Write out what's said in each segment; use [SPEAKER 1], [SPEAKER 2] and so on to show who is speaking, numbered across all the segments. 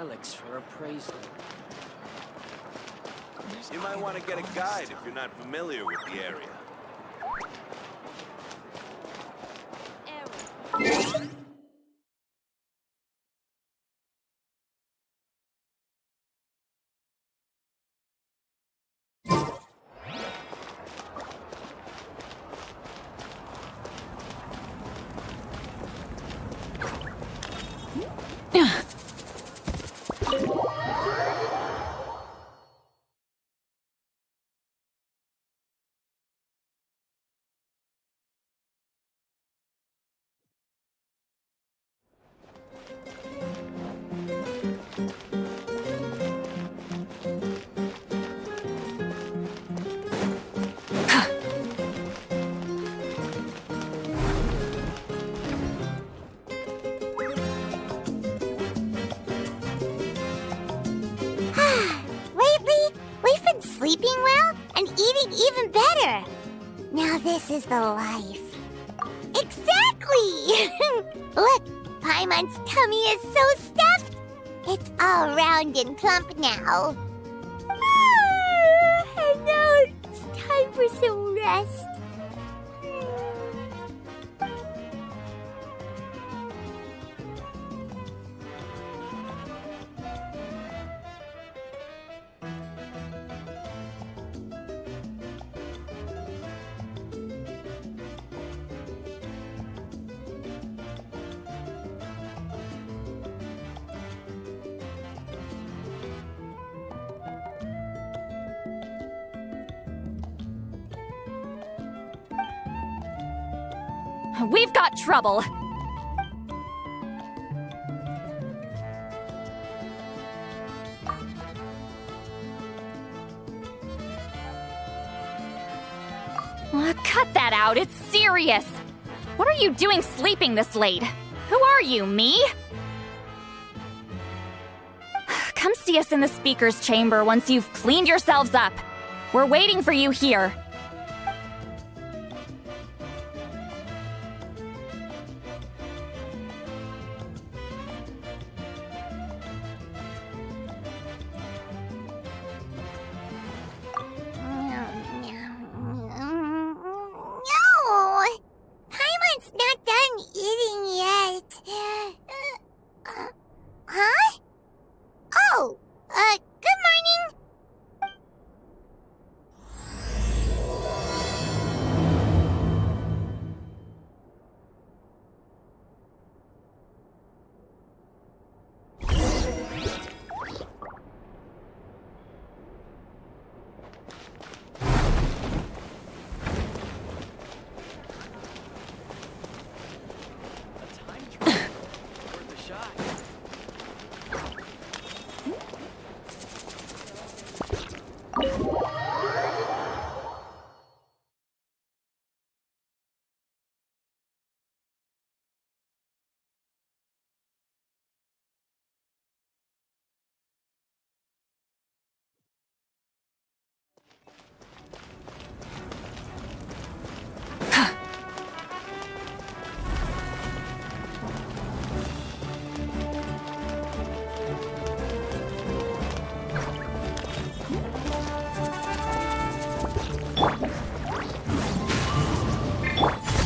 [SPEAKER 1] relics for appraisal.
[SPEAKER 2] You might want to get a guide if you're not familiar with the area.
[SPEAKER 3] Sleeping well and eating even better. Now this is the life. Exactly! Look, Paimon's tummy is so stuffed. It's all round and plump now. And now it's time for some rest.
[SPEAKER 4] We've got trouble. Cut that out, it's serious. What are you doing sleeping this late? Who are you, me? Come see us in the speaker's chamber once you've cleaned yourselves up. We're waiting for you here.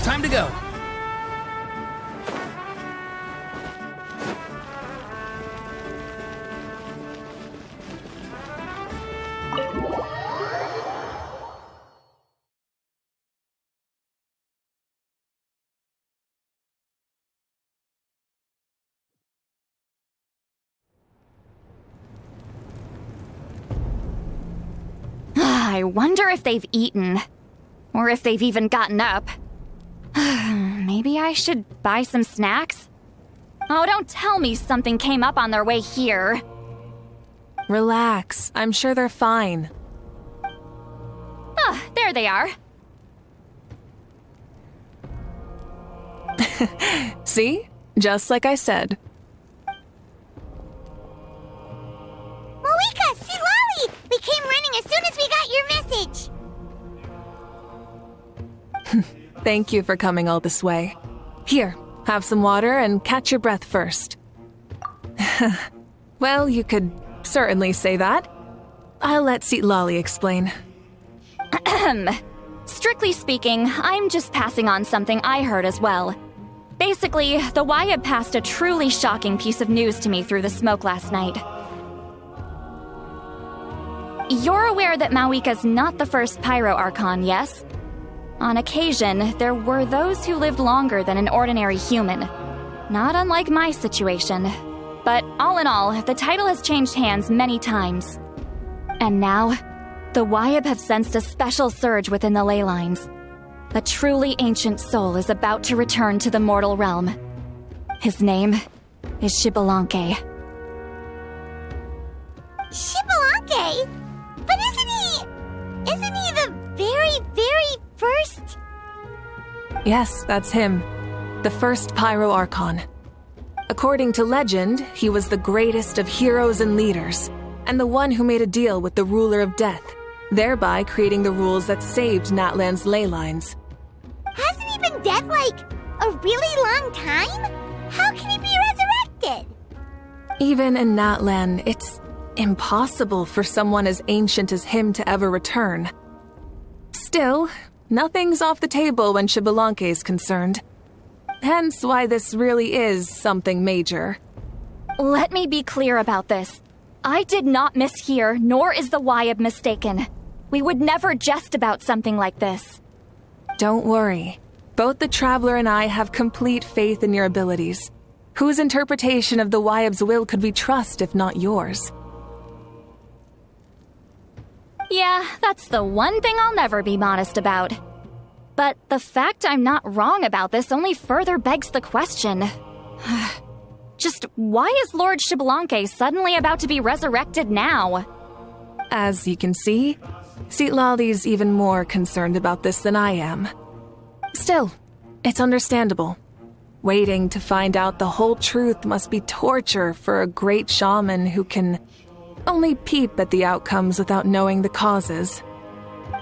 [SPEAKER 1] Time to go.
[SPEAKER 4] I wonder if they've eaten. Or if they've even gotten up. Maybe I should buy some snacks? Oh, don't tell me something came up on their way here.
[SPEAKER 5] Relax. I'm sure they're fine.
[SPEAKER 4] Ah, there they are.
[SPEAKER 5] See? Just like I said.
[SPEAKER 3] Moika, Silali! We came running as soon as we got your message.
[SPEAKER 5] Thank you for coming all this way. Here, have some water and catch your breath first. Well, you could certainly say that. I'll let Lolly explain.
[SPEAKER 4] Strictly speaking, I'm just passing on something I heard as well. Basically, the Wyab passed a truly shocking piece of news to me through the smoke last night. You're aware that Mawika's not the first Pyro Archon, yes? On occasion, there were those who lived longer than an ordinary human. Not unlike my situation. But all in all, the title has changed hands many times. And now, the Wyab have sensed a special surge within the ley lines. A truly ancient soul is about to return to the mortal realm. His name is Xbalanque.
[SPEAKER 3] Xbalanque? But isn't he the very, very first?
[SPEAKER 5] Yes, that's him. The first Pyro Archon. According to legend, he was the greatest of heroes and leaders, and the one who made a deal with the ruler of death, thereby creating the rules that saved Natlan's ley lines.
[SPEAKER 3] Hasn't he been dead, like, a really long time? How can he be resurrected?
[SPEAKER 5] Even in Natlan, it's impossible for someone as ancient as him to ever return. Still, nothing's off the table when Xbalanque is concerned. Hence why this really is something major.
[SPEAKER 4] Let me be clear about this. I did not mishear, nor is the Wyab mistaken. We would never jest about something like this.
[SPEAKER 5] Don't worry. Both the Traveler and I have complete faith in your abilities. Whose interpretation of the Wyab's will could we trust if not yours?
[SPEAKER 4] Yeah, that's the one thing I'll never be modest about. But the fact I'm not wrong about this only further begs the question. Just why is Lord Xbalanque suddenly about to be resurrected now?
[SPEAKER 5] As you can see, Lolly's even more concerned about this than I am. Still, it's understandable. Waiting to find out the whole truth must be torture for a great shaman who can only peep at the outcomes without knowing the causes.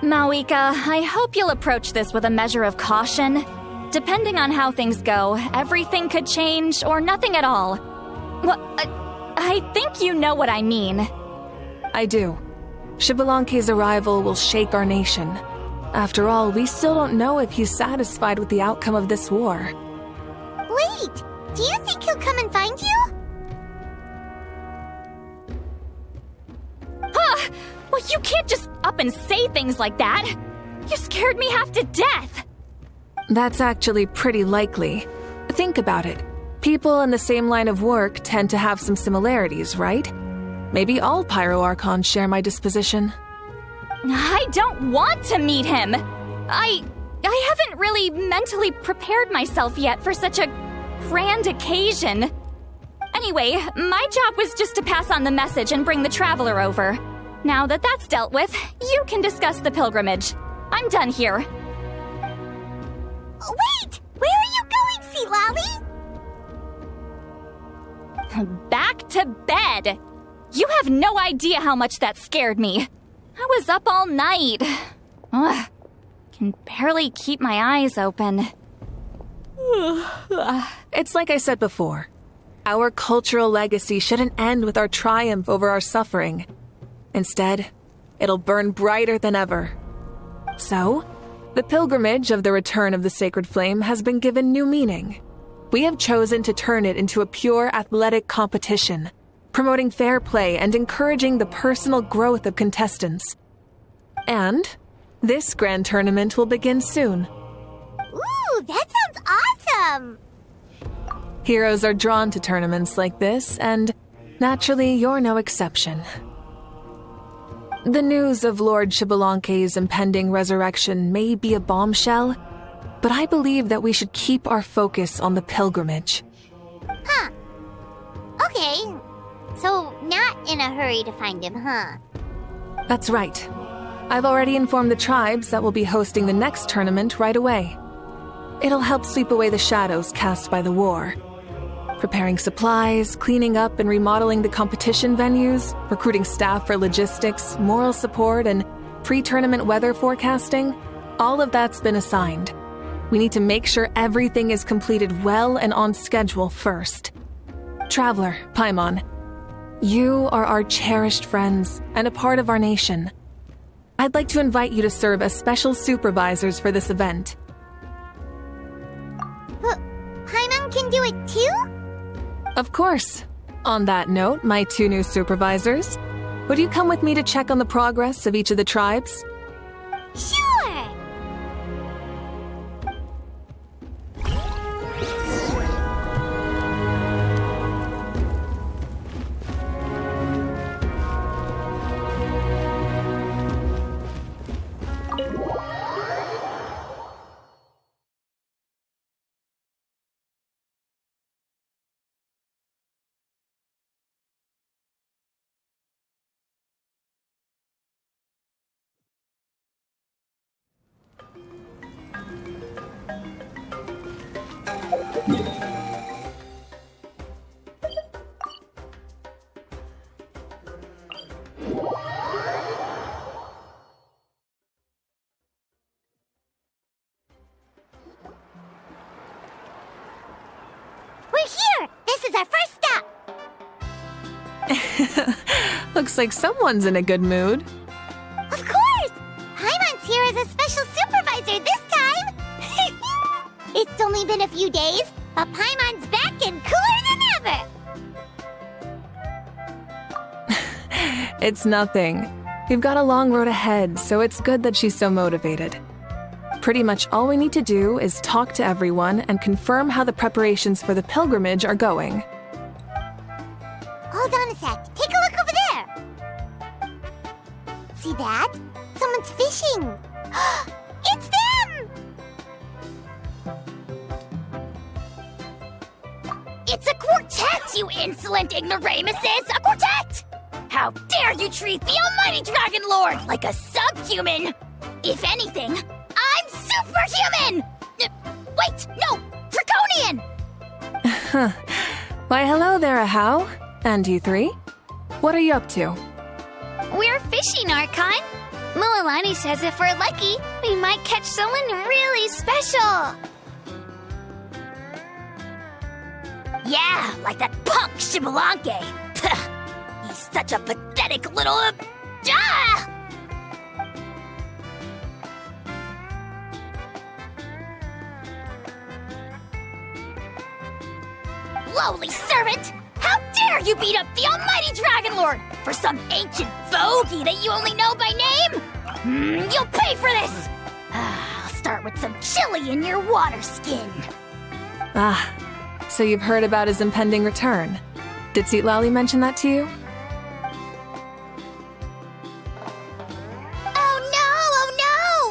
[SPEAKER 4] Mawika, I hope you'll approach this with a measure of caution. Depending on how things go, everything could change or nothing at all. Well, I think you know what I mean.
[SPEAKER 5] I do. Xbalanque's arrival will shake our nation. After all, we still don't know if he's satisfied with the outcome of this war.
[SPEAKER 3] Wait, do you think he'll come and find you?
[SPEAKER 4] Huh! Well, you can't just up and say things like that. You scared me half to death.
[SPEAKER 5] That's actually pretty likely. Think about it. People in the same line of work tend to have some similarities, right? Maybe all Pyro Archons share my disposition.
[SPEAKER 4] I don't want to meet him. I haven't really mentally prepared myself yet for such a grand occasion. Anyway, my job was just to pass on the message and bring the Traveler over. Now that that's dealt with, you can discuss the pilgrimage. I'm done here.
[SPEAKER 3] Wait! Where are you going, Lolly?
[SPEAKER 4] Back to bed! You have no idea how much that scared me. I was up all night. Ugh, can barely keep my eyes open.
[SPEAKER 5] It's like I said before. Our cultural legacy shouldn't end with our triumph over our suffering. Instead, it'll burn brighter than ever. So, the pilgrimage of the return of the sacred flame has been given new meaning. We have chosen to turn it into a pure athletic competition, promoting fair play and encouraging the personal growth of contestants. And this grand tournament will begin soon.
[SPEAKER 3] Ooh, that sounds awesome!
[SPEAKER 5] Heroes are drawn to tournaments like this, and naturally, you're no exception. The news of Lord Xbalanque's impending resurrection may be a bombshell, but I believe that we should keep our focus on the pilgrimage.
[SPEAKER 3] Huh. Okay. So, not in a hurry to find him, huh?
[SPEAKER 5] That's right. I've already informed the tribes that we'll be hosting the next tournament right away. It'll help sweep away the shadows cast by the war. Preparing supplies, cleaning up and remodeling the competition venues, recruiting staff for logistics, moral support, and pre-tournament weather forecasting, all of that's been assigned. We need to make sure everything is completed well and on schedule first. Traveler, Paimon, You are our cherished friends and a part of our nation. I'd like to invite you to serve as special supervisors for this event.
[SPEAKER 3] Paimon can do it too?
[SPEAKER 5] Of course. On that note, my 2 new supervisors, would you come with me to check on the progress of each of the tribes?
[SPEAKER 3] Sure! We're here! This is our first stop!
[SPEAKER 5] Looks like someone's in a good mood.
[SPEAKER 3] Of course! Paimon's here as a special supervisor this time! It's only been a few days, but Paimon's back and cooler than ever!
[SPEAKER 5] It's nothing. We've got a long road ahead, so it's good that she's so motivated. Pretty much all we need to do is talk to everyone and confirm how the preparations for the pilgrimage are going.
[SPEAKER 3] Hold on a sec. Take a look over there! See that? Someone's fishing! It's them! It's a quartet, you insolent ignoramuses! A quartet! How dare you treat the almighty Dragon Lord like a subhuman! If anything, I'm superhuman! Wait, no! Draconian!
[SPEAKER 5] Why, hello there, Ahau. And you 3? What are you up to?
[SPEAKER 4] We're fishing, Archon. Mualani says if we're lucky, we might catch someone really special.
[SPEAKER 3] Yeah, like that punk Shibalanke. He's such a pathetic little... Lowly servant! How dare you beat up the almighty Dragon Lord for some ancient fogey that you only know by name? You'll pay for this! I'll start with some chili in your water skin.
[SPEAKER 5] Ah, so you've heard about his impending return. Did Citlali mention that to you?
[SPEAKER 3] Oh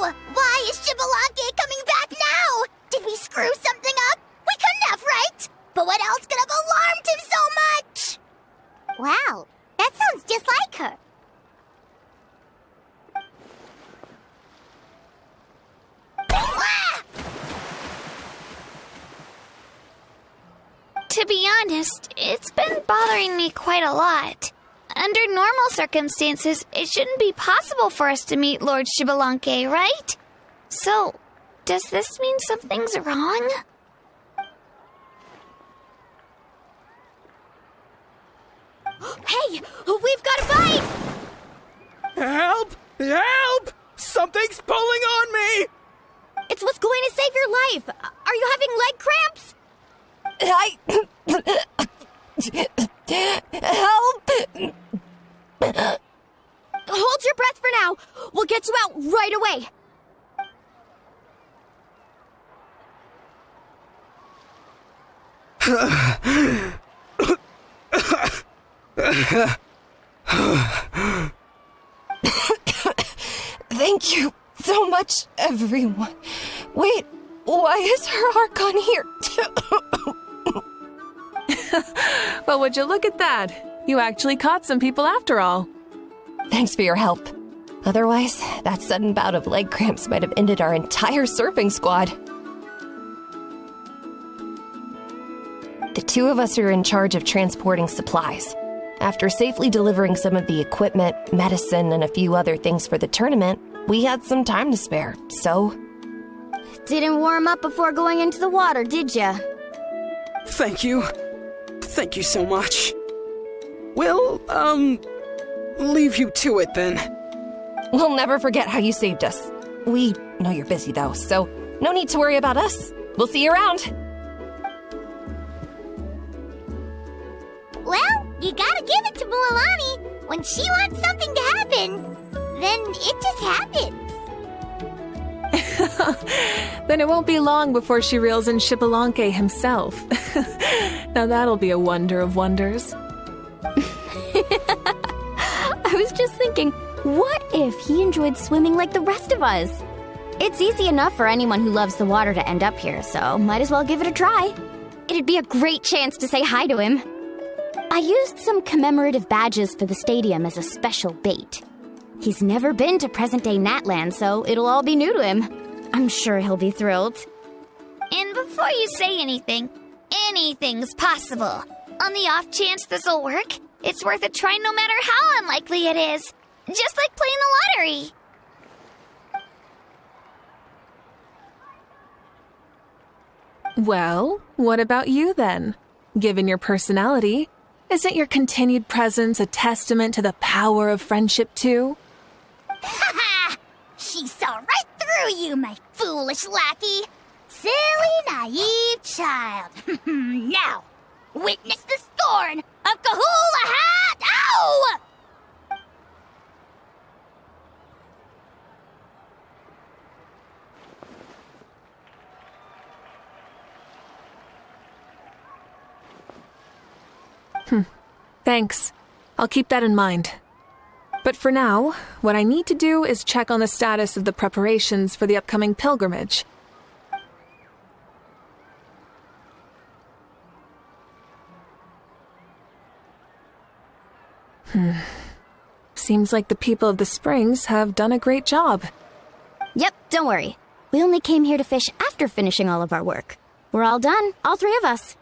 [SPEAKER 3] no! Why is Shibalanke coming back now? Did we screw something up? We couldn't have, right? But what else could have alarmed him so much? Wow, that sounds just like her.
[SPEAKER 4] To be honest, it's been bothering me quite a lot. Under normal circumstances, it shouldn't be possible for us to meet Lord Shibalanke, right? So, does this mean something's wrong?
[SPEAKER 3] Hey, we've got a bite!
[SPEAKER 1] Help! Help! Something's pulling on me!
[SPEAKER 3] It's what's going to save your life. Are you having leg cramps?
[SPEAKER 6] Help!
[SPEAKER 3] Hold your breath for now. We'll get you out right away.
[SPEAKER 6] Thank you so much, everyone. Wait, why is her Archon here?
[SPEAKER 5] Well, would you look at that? You actually caught some people after all.
[SPEAKER 6] Thanks for your help. Otherwise, that sudden bout of leg cramps might have ended our entire surfing squad. The 2 of us are in charge of transporting supplies. After safely delivering some of the equipment, medicine, and a few other things for the tournament, we had some time to spare, so...
[SPEAKER 3] Didn't warm up before going into the water, did ya?
[SPEAKER 1] Thank you. Thank you so much. We'll, leave you to it then.
[SPEAKER 6] We'll never forget how you saved us. We know you're busy though, so no need to worry about us. We'll see you around.
[SPEAKER 3] Well, you gotta give it to Mualani. When she wants something to happen, then it just happens.
[SPEAKER 5] Then it won't be long before she reels in Shipalonke himself. Now that'll be a wonder of wonders.
[SPEAKER 4] I was just thinking, what if he enjoyed swimming like the rest of us? It's easy enough for anyone who loves the water to end up here, so might as well give it a try. It'd be a great chance to say hi to him. I used some commemorative badges for the stadium as a special bait. He's never been to present-day Natland, so it'll all be new to him. I'm sure he'll be thrilled.
[SPEAKER 3] And before you say anything, anything's possible. On the off chance this'll work, it's worth a try no matter how unlikely it is. Just like playing the lottery.
[SPEAKER 5] Well, what about you then? Given your personality, isn't your continued presence a testament to the power of friendship too?
[SPEAKER 3] Ha ha! She saw right through you, my foolish lackey. Silly, naive child. Now, witness the scorn of Kahula Hat! Ow!
[SPEAKER 5] Thanks. I'll keep that in mind. But for now, what I need to do is check on the status of the preparations for the upcoming pilgrimage. Seems like the people of the Springs have done a great job.
[SPEAKER 4] Yep, don't worry. We only came here to fish after finishing all of our work. We're all done, all three of us.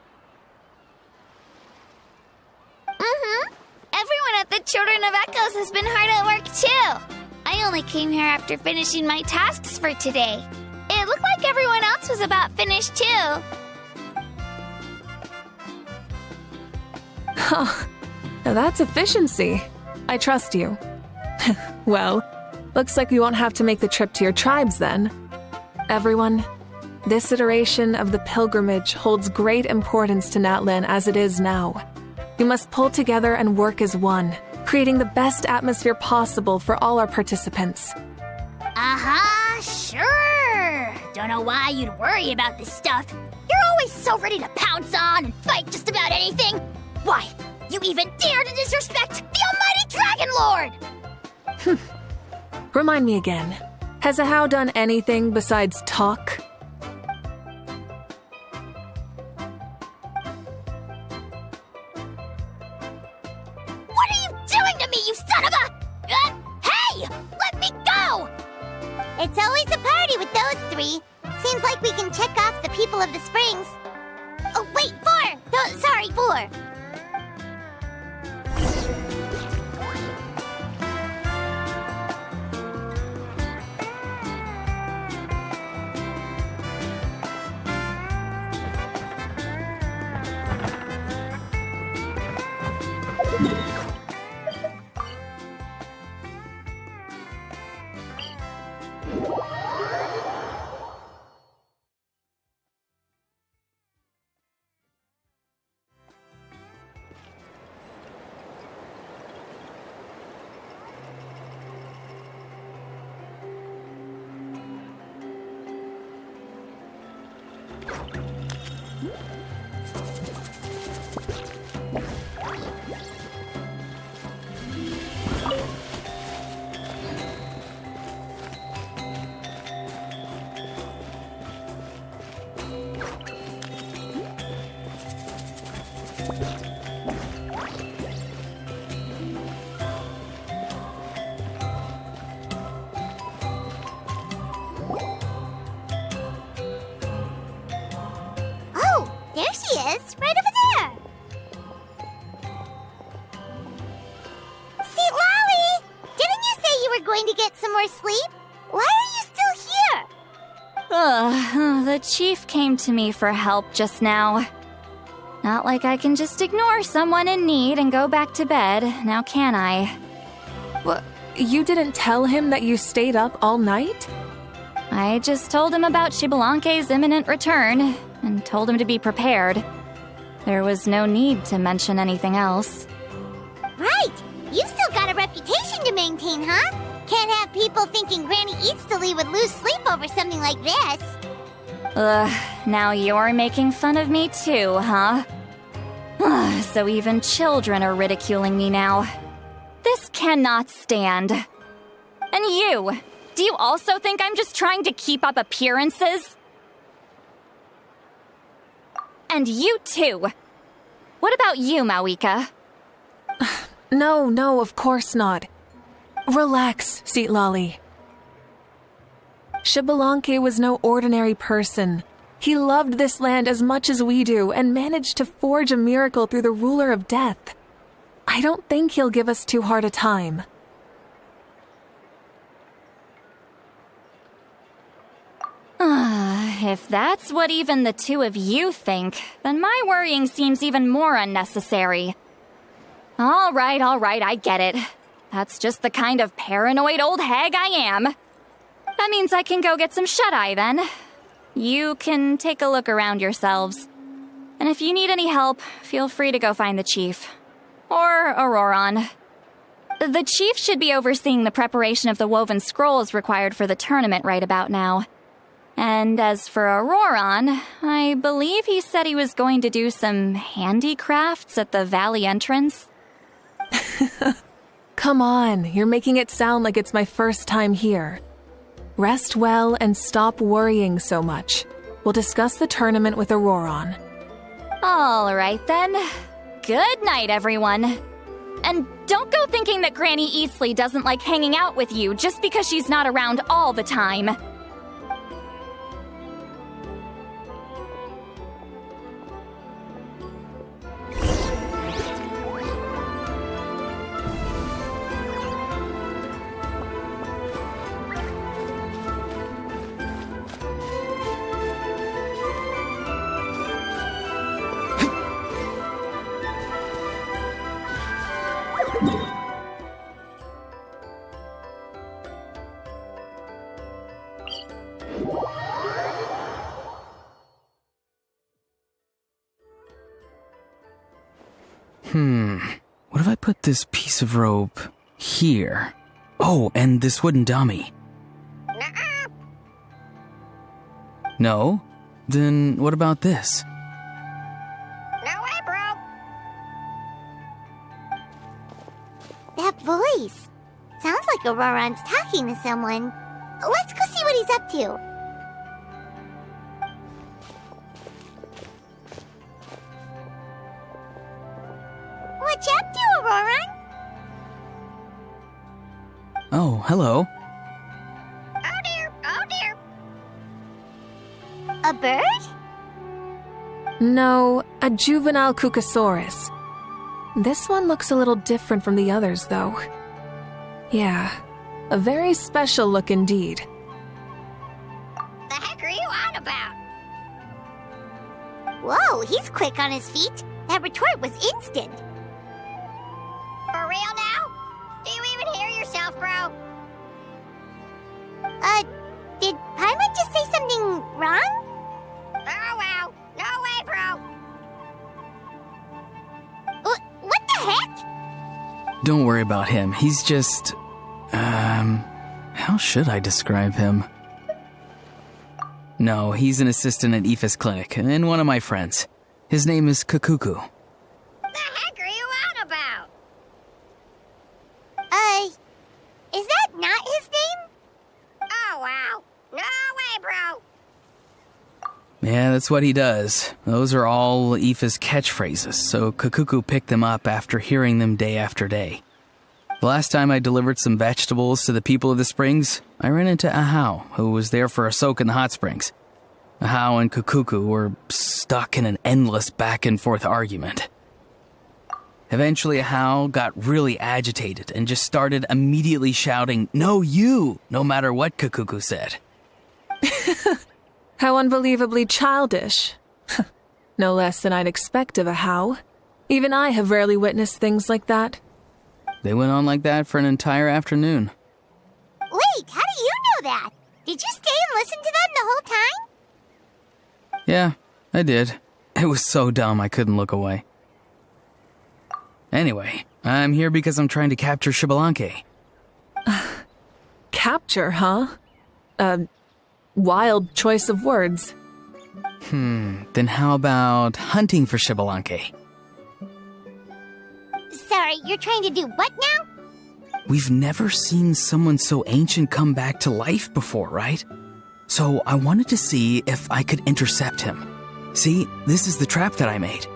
[SPEAKER 3] Everyone at the Children of Echoes has been hard at work too. I only came here after finishing my tasks for today. It looked like everyone else was about finished too.
[SPEAKER 5] Now that's efficiency. I trust you. Well, looks like we won't have to make the trip to your tribes then. Everyone, this iteration of the pilgrimage holds great importance to Natlan as it is now. We must pull together and work as one, creating the best atmosphere possible for all our participants.
[SPEAKER 3] Sure. Don't know why you'd worry about this stuff. You're always so ready to pounce on and fight just about anything. Why, you even dare to disrespect the almighty Dragon Lord!
[SPEAKER 5] Remind me again, has Ahau done anything besides talk?
[SPEAKER 3] What are you doing to me, you son of a... hey! Let me go! It's always a party with those three. Seems like we can check off the people of the Springs. Oh, wait, 4! No, sorry, 4. There she is, right over there. See, Lolly, didn't you say you were going to get some more sleep? Why are you still here?
[SPEAKER 4] The chief came to me for help just now. Not like I can just ignore someone in need and go back to bed, now can I?
[SPEAKER 5] What? You didn't tell him that you stayed up all night?
[SPEAKER 4] I just told him about Xbalanque's imminent return, and told him to be prepared. There was no need to mention anything else.
[SPEAKER 3] Right! You've still got a reputation to maintain, huh? Can't have people thinking Granny Eatsley would lose sleep over something like this.
[SPEAKER 4] Ugh, now you're making fun of me too, huh? Ugh, so even children are ridiculing me now. This cannot stand. And you! Do you also think I'm just trying to keep up appearances? And you too! What about you, Mawika?
[SPEAKER 5] No, of course not. Relax, Seat Lolly. Xbalanque was no ordinary person. He loved this land as much as we do and managed to forge a miracle through the ruler of death. I don't think he'll give us too hard a time.
[SPEAKER 4] If that's what even the two of you think, then my worrying seems even more unnecessary. All right, I get it. That's just the kind of paranoid old hag I am. That means I can go get some shut-eye then. You can take a look around yourselves. And if you need any help, feel free to go find the chief. Or Auroron. The chief should be overseeing the preparation of the woven scrolls required for the tournament right about now. And as for Auroron, I believe he said he was going to do some handicrafts at the valley entrance.
[SPEAKER 5] Come on, you're making it sound like it's my first time here. Rest well and stop worrying so much. We'll discuss the tournament with Auroron.
[SPEAKER 4] All right then. Good night, everyone. And don't go thinking that Granny Eatsley doesn't like hanging out with you just because she's not around all the time.
[SPEAKER 7] What if I put this piece of rope here? Oh, and this wooden dummy. No? Then what about this?
[SPEAKER 3] No way, bro! That voice. Sounds like Auroron's talking to someone. Let's go see what he's up to. What you up to, Auroron?
[SPEAKER 7] Oh, hello.
[SPEAKER 3] Oh dear, oh dear. A bird?
[SPEAKER 5] No, a juvenile Cucosaurus. This one looks a little different from the others, though. Yeah, a very special look indeed.
[SPEAKER 3] The heck are you on about? Whoa, he's quick on his feet. That retort was instant. For real now? Do you even hear yourself, bro? Did Paimon just say something wrong? Oh, wow. No way, bro. What the heck?
[SPEAKER 7] Don't worry about him. He's just... how should I describe him? No, he's an assistant at Aoife's clinic, and one of my friends. His name is Kukuku.
[SPEAKER 3] The heck are you on about? Is that not his name? Oh, wow. No way, bro.
[SPEAKER 7] Yeah, that's what he does. Those are all Aoife's catchphrases, so Kukuku picked them up after hearing them day after day. The last time I delivered some vegetables to the people of the springs, I ran into Ahau, who was there for a soak in the hot springs. Ahau and Kukuku were stuck in an endless back-and-forth argument. Eventually, Ahau got really agitated and just started immediately shouting, "No, you!" no matter what Kukuku said.
[SPEAKER 5] How unbelievably childish. No less than I'd expect of a how. Even I have rarely witnessed things like that.
[SPEAKER 7] They went on like that for an entire afternoon.
[SPEAKER 3] Wait, how do you know that? Did you stay and listen to them the whole time?
[SPEAKER 7] Yeah, I did. It was so dumb I couldn't look away. Anyway, I'm here because I'm trying to capture Xbalanque.
[SPEAKER 5] Capture, huh? Wild choice of words.
[SPEAKER 7] Then how about hunting for Xbalanque?
[SPEAKER 3] Sorry, you're trying to do what now?
[SPEAKER 7] We've never seen someone so ancient come back to life before, right? So I wanted to see if I could intercept him. See, this is the trap that I made.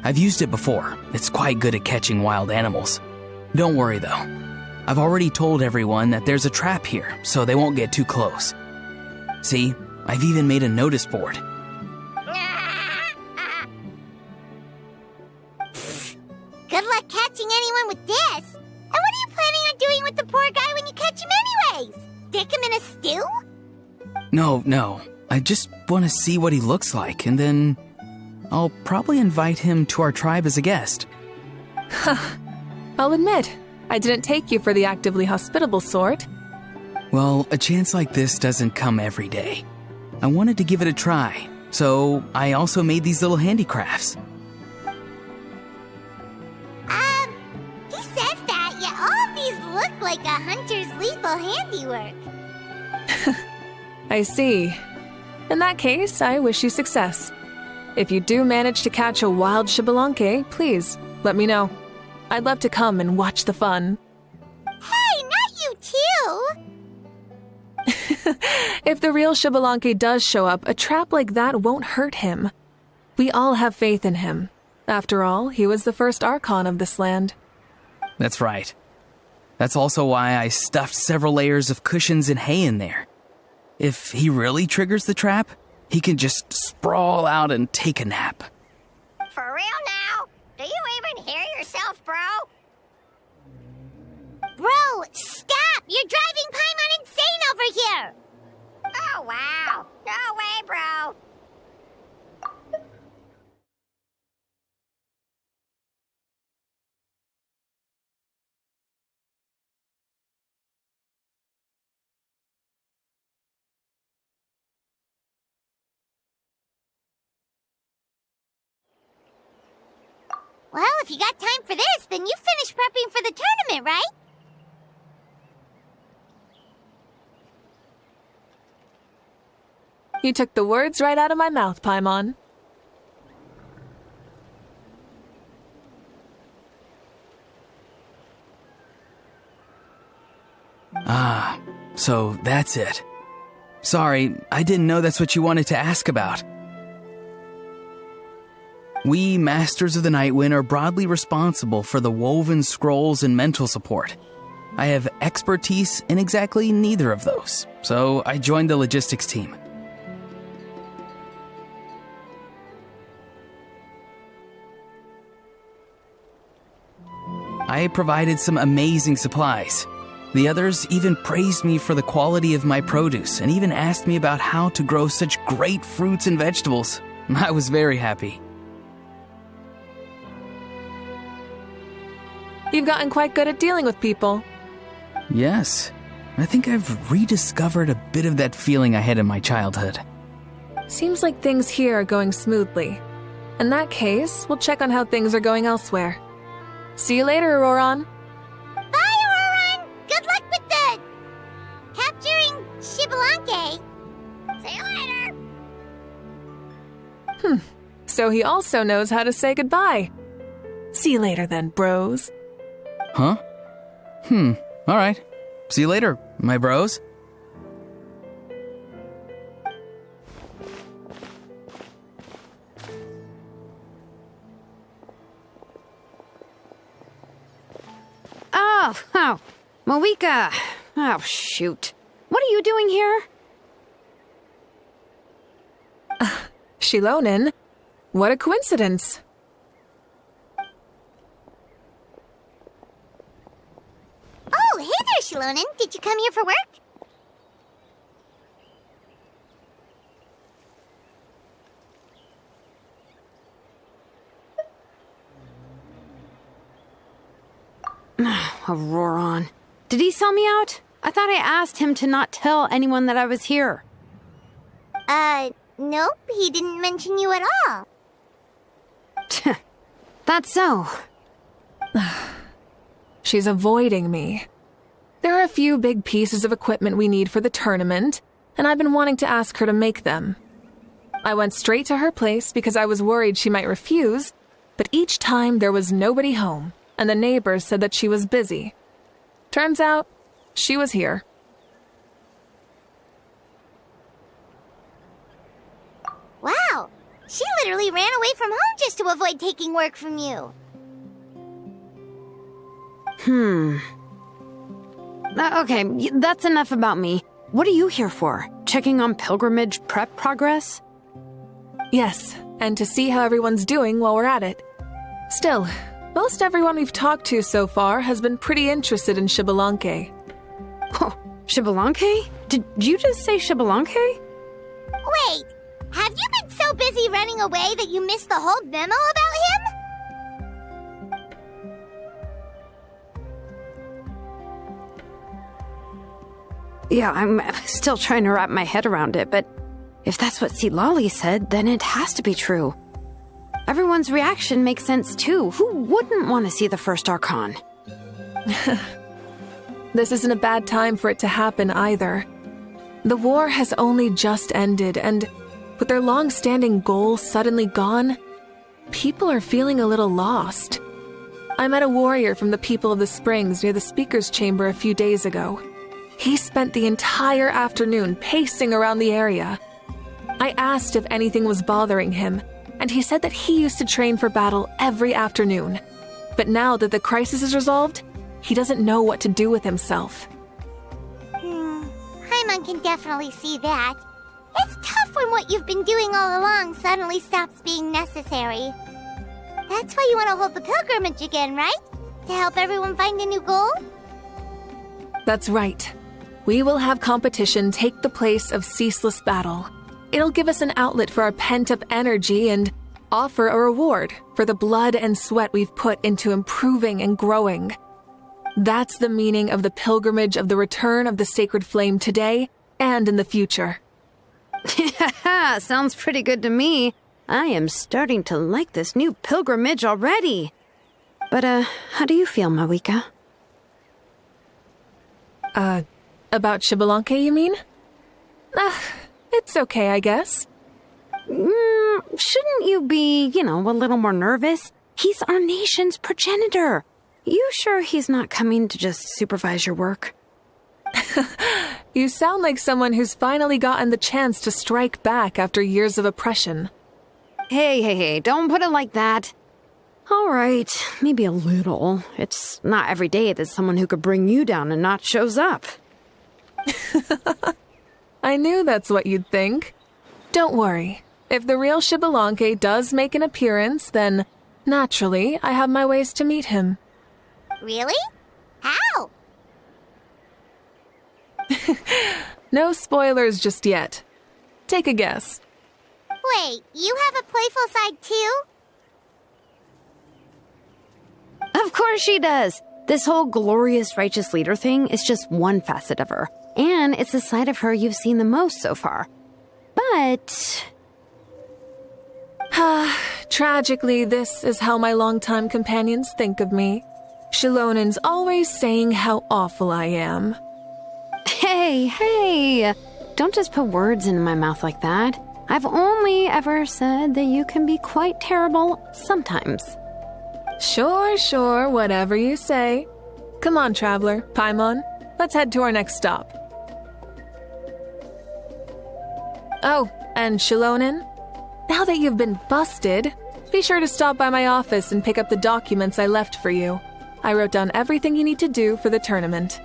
[SPEAKER 7] I've used it before. It's quite good at catching wild animals. Don't worry though. I've already told everyone that there's a trap here, so they won't get too close. See, I've even made a notice board.
[SPEAKER 3] Good luck catching anyone with this. And what are you planning on doing with the poor guy when you catch him anyways? Stick him in a stew?
[SPEAKER 7] No. I just want to see what he looks like, and then I'll probably invite him to our tribe as a guest.
[SPEAKER 5] I'll admit, I didn't take you for the actively hospitable sort.
[SPEAKER 7] Well, a chance like this doesn't come every day. I wanted to give it a try, so I also made these little handicrafts.
[SPEAKER 3] He says that, yet all of these look like a hunter's lethal handiwork.
[SPEAKER 5] I see. In that case, I wish you success. If you do manage to catch a wild Xbalanque, please, let me know. I'd love to come and watch the fun.
[SPEAKER 3] Hey, not you too!
[SPEAKER 5] If the real Xbalanque does show up, a trap like that won't hurt him. We all have faith in him. After all, he was the first Archon of this land.
[SPEAKER 7] That's right. That's also why I stuffed several layers of cushions and hay in there. If he really triggers the trap, he can just sprawl out and take a nap.
[SPEAKER 3] For real now? Do you even hear yourself, bro? Bro, stop! You're driving Paimon insane over here! Oh, wow. No way, bro. Well, if you got time for this, then you finished prepping for the tournament, right?
[SPEAKER 5] You took the words right out of my mouth, Paimon.
[SPEAKER 7] Ah, so that's it. Sorry, I didn't know that's what you wanted to ask about. We Masters of the Nightwind are broadly responsible for the woven scrolls and mental support. I have expertise in exactly neither of those, so I joined the logistics team. I provided some amazing supplies. The others even praised me for the quality of my produce and even asked me about how to grow such great fruits and vegetables. I was very happy.
[SPEAKER 5] You've gotten quite good at dealing with people.
[SPEAKER 7] Yes, I think I've rediscovered a bit of that feeling I had in my childhood.
[SPEAKER 5] Seems like things here are going smoothly. In that case, we'll check on how things are going elsewhere. See you later, Auroran.
[SPEAKER 3] Bye, Auroran! Good luck with the... capturing Xbalanque. See you later!
[SPEAKER 5] So he also knows how to say goodbye. See you later then, bros.
[SPEAKER 7] Huh? Alright. See you later, my bros.
[SPEAKER 1] Oh, Moika. Oh, shoot. What are you doing here?
[SPEAKER 5] Xilonen? What a coincidence.
[SPEAKER 3] Oh, hey there, Xilonen. Did you come here for work?
[SPEAKER 1] Auroron. Did he sell me out? I thought I asked him to not tell anyone that I was here.
[SPEAKER 3] Nope, he didn't mention you at all.
[SPEAKER 1] That's so.
[SPEAKER 5] She's avoiding me. There are a few big pieces of equipment we need for the tournament, and I've been wanting to ask her to make them. I went straight to her place because I was worried she might refuse, but each time there was nobody home, and the neighbors said that she was busy. Turns out, she was here.
[SPEAKER 3] Wow, she literally ran away from home just to avoid taking work from you.
[SPEAKER 1] Okay, that's enough about me. What are you here for? Checking on pilgrimage prep progress?
[SPEAKER 5] Yes, and to see how everyone's doing while we're at it. Still, most everyone we've talked to so far has been pretty interested in Xbalanque.
[SPEAKER 1] Oh, Xbalanque? Did you just say Xbalanque?
[SPEAKER 3] Wait, have you been so busy running away that you missed the whole memo about him?
[SPEAKER 1] Yeah, I'm still trying to wrap my head around it, but if that's what Lolly said, then it has to be true. Everyone's reaction makes sense too. Who wouldn't want to see the first Archon?
[SPEAKER 5] This isn't a bad time for it to happen either. The war has only just ended, and with their long-standing goal suddenly gone, people are feeling a little lost. I met a warrior from the People of the Springs near the Speaker's Chamber a few days ago. He spent the entire afternoon pacing around the area. I asked if anything was bothering him, and he said that he used to train for battle every afternoon. But now that the crisis is resolved, he doesn't know what to do with himself.
[SPEAKER 3] Paimon can definitely see that. It's tough when what you've been doing all along suddenly stops being necessary. That's why you want to hold the pilgrimage again, right? To help everyone find a new goal?
[SPEAKER 5] That's right. We will have competition take the place of ceaseless battle. It'll give us an outlet for our pent-up energy and offer a reward for the blood and sweat we've put into improving and growing. That's the meaning of the pilgrimage of the return of the sacred flame today and in the future.
[SPEAKER 1] Yeah, sounds pretty good to me. I am starting to like this new pilgrimage already. But, how do you feel, Mawika?
[SPEAKER 5] About Xbalanque, you mean? It's okay, I guess.
[SPEAKER 1] Shouldn't you be, a little more nervous? He's our nation's progenitor. You sure he's not coming to just supervise your work?
[SPEAKER 5] You sound like someone who's finally gotten the chance to strike back after years of oppression.
[SPEAKER 1] Hey, don't put it like that. All right, maybe a little. It's not every day that someone who could bring you down a notch shows up.
[SPEAKER 5] I knew that's what you'd think. Don't worry. If the real Xbalanque does make an appearance, then, naturally, I have my ways to meet him.
[SPEAKER 3] Really? How?
[SPEAKER 5] No spoilers just yet. Take a guess.
[SPEAKER 3] Wait, you have a playful side too?
[SPEAKER 1] Of course she does. This whole glorious righteous leader thing is just one facet of her. And it's the side of her you've seen the most so far. But...
[SPEAKER 5] Tragically, this is how my longtime companions think of me. Shilonen's always saying how awful I am.
[SPEAKER 1] Hey, don't just put words into my mouth like that. I've only ever said that you can be quite terrible sometimes.
[SPEAKER 5] Sure, whatever you say. Come on, traveler, Paimon, let's head to our next stop. Oh, and Shilonen, now that you've been busted, be sure to stop by my office and pick up the documents I left for you. I wrote down everything you need to do for the tournament.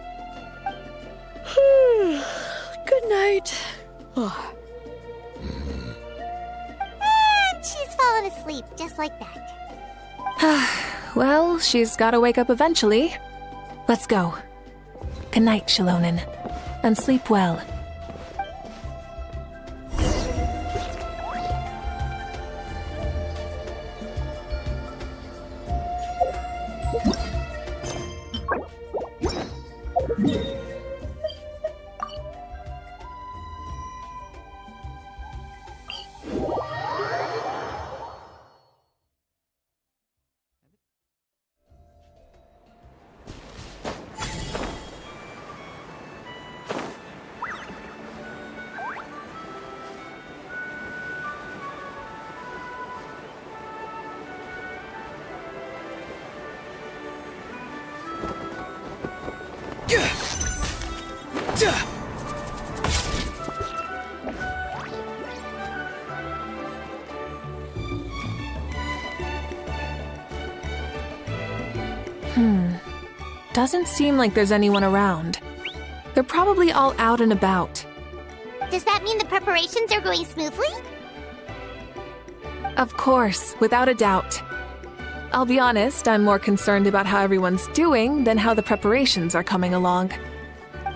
[SPEAKER 1] Good night.
[SPEAKER 3] And she's fallen asleep just like that.
[SPEAKER 5] Well, she's gotta wake up eventually. Let's go. Good night, Shilonen, and sleep well. Doesn't seem like there's anyone around. They're probably all out and about.
[SPEAKER 3] Does that mean the preparations are going smoothly?
[SPEAKER 5] Of course, without a doubt. I'll be honest, I'm more concerned about how everyone's doing than how the preparations are coming along.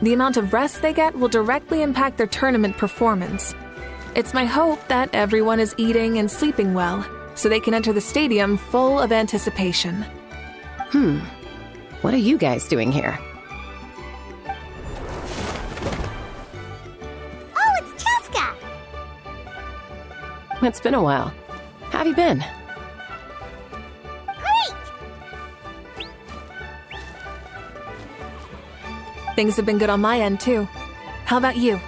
[SPEAKER 5] The amount of rest they get will directly impact their tournament performance. It's my hope that everyone is eating and sleeping well, so they can enter the stadium full of anticipation.
[SPEAKER 8] What are you guys doing here?
[SPEAKER 3] Oh, it's Cheska!
[SPEAKER 8] It's been a while. How have you been?
[SPEAKER 3] Great!
[SPEAKER 5] Things have been good on my end, too. How about you?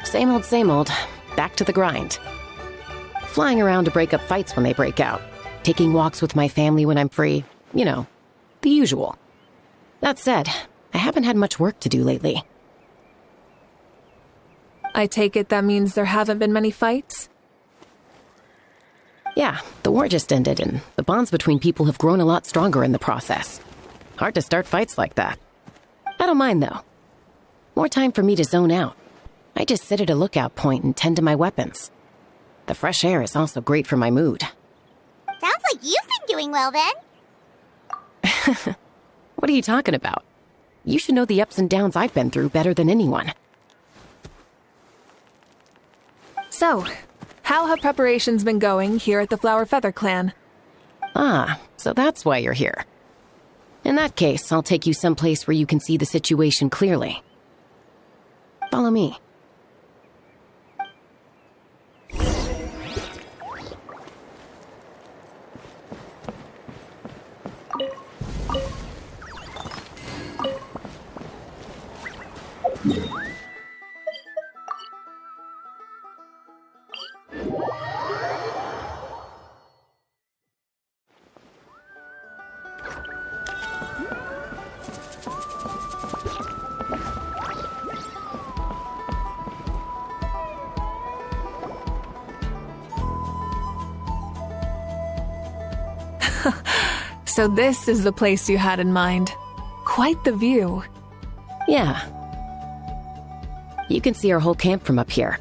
[SPEAKER 8] Same old, same old. Back to the grind. Flying around to break up fights when they break out. Taking walks with my family when I'm free. You know, the usual. That said, I haven't had much work to do lately.
[SPEAKER 5] I take it that means there haven't been many fights?
[SPEAKER 8] Yeah, the war just ended, and the bonds between people have grown a lot stronger in the process. Hard to start fights like that. I don't mind, though. More time for me to zone out. I just sit at a lookout point and tend to my weapons. The fresh air is also great for my mood.
[SPEAKER 3] Sounds like you've been doing well then.
[SPEAKER 8] What are you talking about? You should know the ups and downs I've been through better than anyone.
[SPEAKER 5] So, how have preparations been going here at the Flower Feather Clan?
[SPEAKER 8] Ah, so that's why you're here. In that case, I'll take you someplace where you can see the situation clearly. Follow me.
[SPEAKER 5] So this is the place you had in mind. Quite the view.
[SPEAKER 8] Yeah. You can see our whole camp from up here.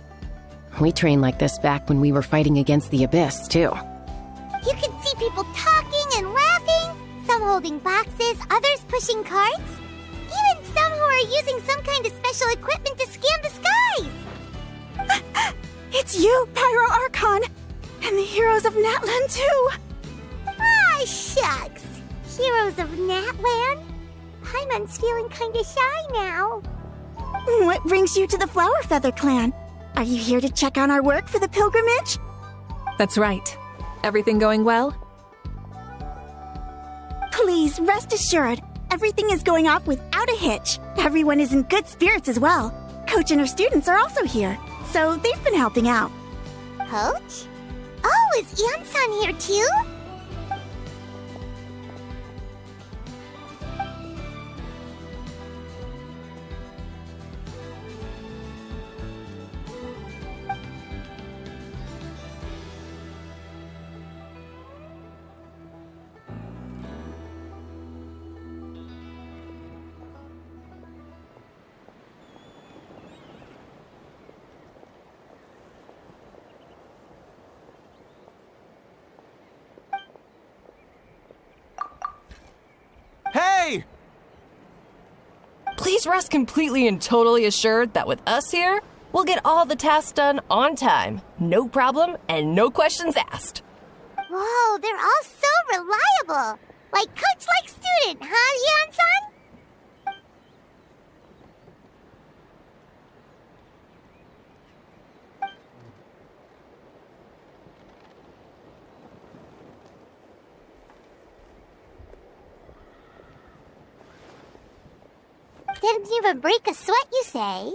[SPEAKER 8] We trained like this back when we were fighting against the Abyss, too.
[SPEAKER 3] You can see people talking and laughing, some holding boxes, others pushing carts, even some who are using some kind of special equipment to scan the skies.
[SPEAKER 9] It's you, Pyro Archon, and the heroes of Natlan too.
[SPEAKER 3] Ah, shucks. Heroes of Natland? Paimon's feeling kinda shy now.
[SPEAKER 9] What brings you to the Flower Feather Clan? Are you here to check on our work for the pilgrimage?
[SPEAKER 5] That's right. Everything going well?
[SPEAKER 9] Please, rest assured, everything is going off without a hitch. Everyone is in good spirits as well. Coach and her students are also here, so they've been helping out.
[SPEAKER 3] Coach? Oh, is Ian-san here too?
[SPEAKER 2] Hey!
[SPEAKER 10] Please rest completely and totally assured that with us here, we'll get all the tasks done on time. No problem and no questions asked.
[SPEAKER 3] Whoa, they're all so reliable. Like coach like student, huh, Ian-san? Didn't even break a sweat, you say?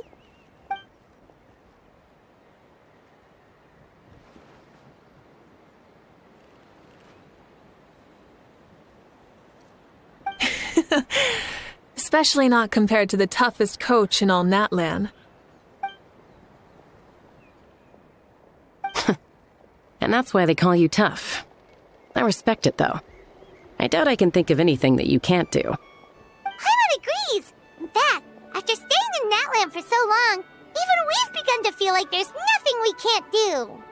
[SPEAKER 5] Especially not compared to the toughest coach in all Natlan.
[SPEAKER 8] And that's why they call you tough. I respect it, though. I doubt I can think of anything that you can't do.
[SPEAKER 3] Paimon agrees! In fact, after staying in Natlan for so long, even we've begun to feel like there's nothing we can't do.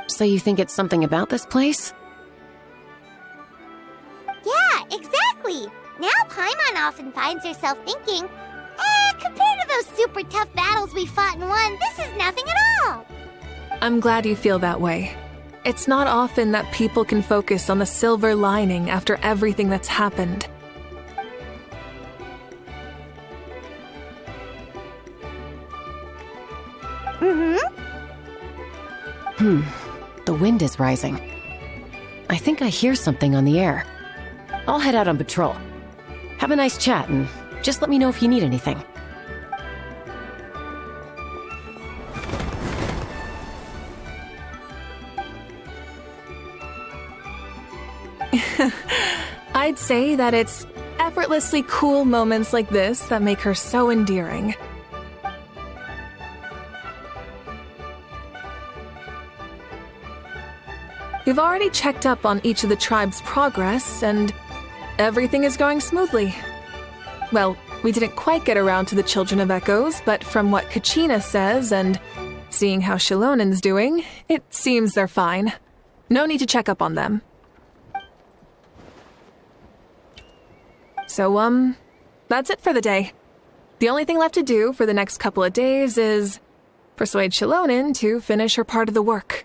[SPEAKER 8] So you think it's something about this place?
[SPEAKER 3] Yeah, exactly! Now Paimon often finds herself thinking, compared to those super tough battles we fought and won, this is nothing at all!
[SPEAKER 5] I'm glad you feel that way. It's not often that people can focus on the silver lining after everything that's happened.
[SPEAKER 8] The wind is rising. I think I hear something on the air. I'll head out on patrol. Have a nice chat and just let me know if you need anything.
[SPEAKER 5] I'd say that it's effortlessly cool moments like this that make her so endearing. We've already checked up on each of the tribe's progress, and everything is going smoothly. Well, we didn't quite get around to the Children of Echoes, but from what Kachina says and seeing how Shilonen's doing, it seems they're fine. No need to check up on them. So, that's it for the day. The only thing left to do for the next couple of days is persuade Shilonen to finish her part of the work.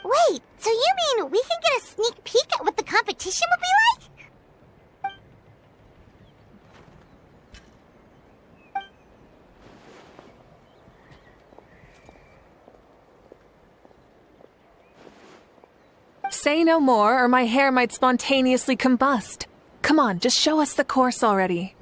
[SPEAKER 3] Wait, so you mean we can get a sneak peek at what the competition will be like?
[SPEAKER 5] Say no more, or my hair might spontaneously combust. Come on, just show us the course already.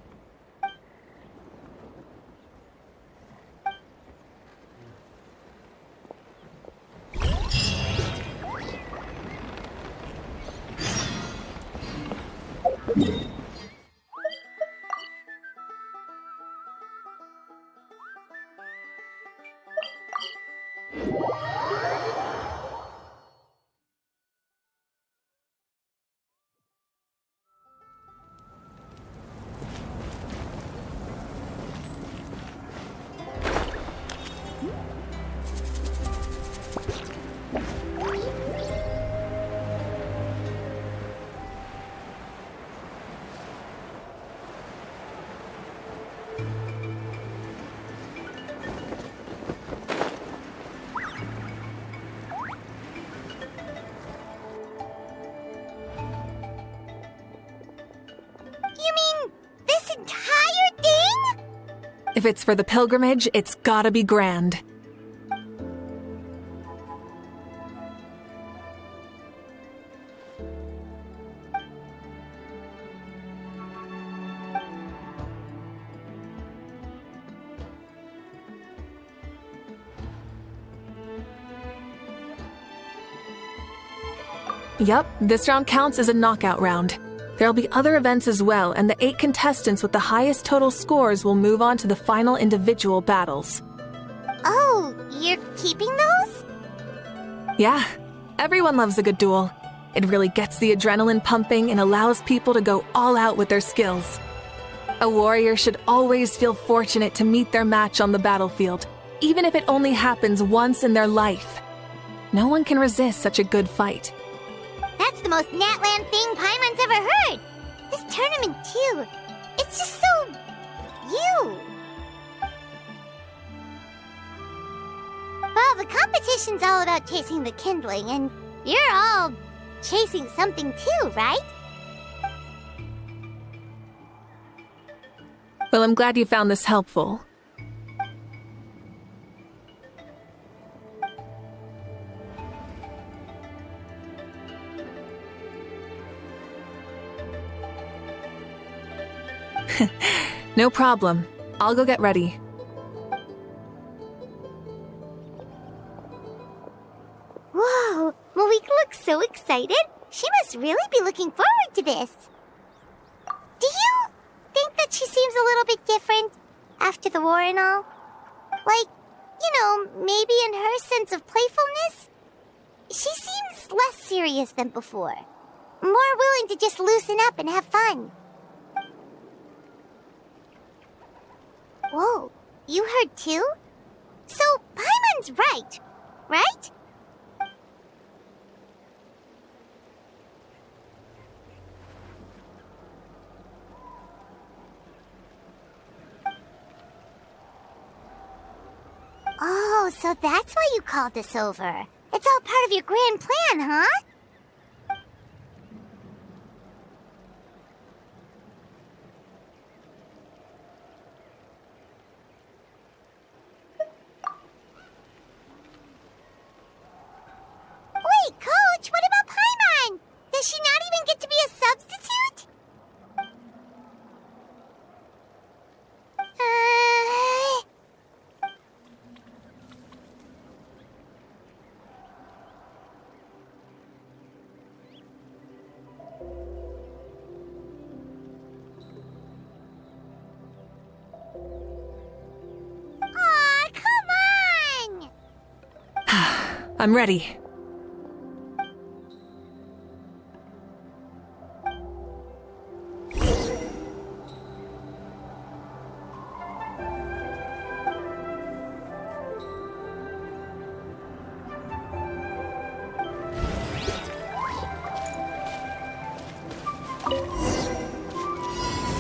[SPEAKER 5] If it's for the pilgrimage, it's gotta be grand. Yup, this round counts as a knockout round. There'll be other events as well, and the 8 contestants with the highest total scores will move on to the final individual battles.
[SPEAKER 3] Oh, you're keeping those?
[SPEAKER 5] Yeah, everyone loves a good duel. It really gets the adrenaline pumping and allows people to go all out with their skills. A warrior should always feel fortunate to meet their match on the battlefield, even if it only happens once in their life. No one can resist such a good fight.
[SPEAKER 3] That's the most Natlan thing Paimon's ever heard. This tournament, too. It's just so... you. Well, the competition's all about chasing the kindling, and you're all chasing something too, right?
[SPEAKER 5] Well, I'm glad you found this helpful. No problem. I'll go get ready.
[SPEAKER 3] Whoa, Malika looks so excited. She must really be looking forward to this. Do you think that she seems a little bit different after the war and all? Like, maybe in her sense of playfulness? She seems less serious than before. More willing to just loosen up and have fun. Whoa, you heard too? So, Paimon's right? Oh, so that's why you called us over. It's all part of your grand plan, huh? Wait, Coach, what about Paimon? Does she not even get to be a substitute? Aw, come on!
[SPEAKER 5] I'm ready.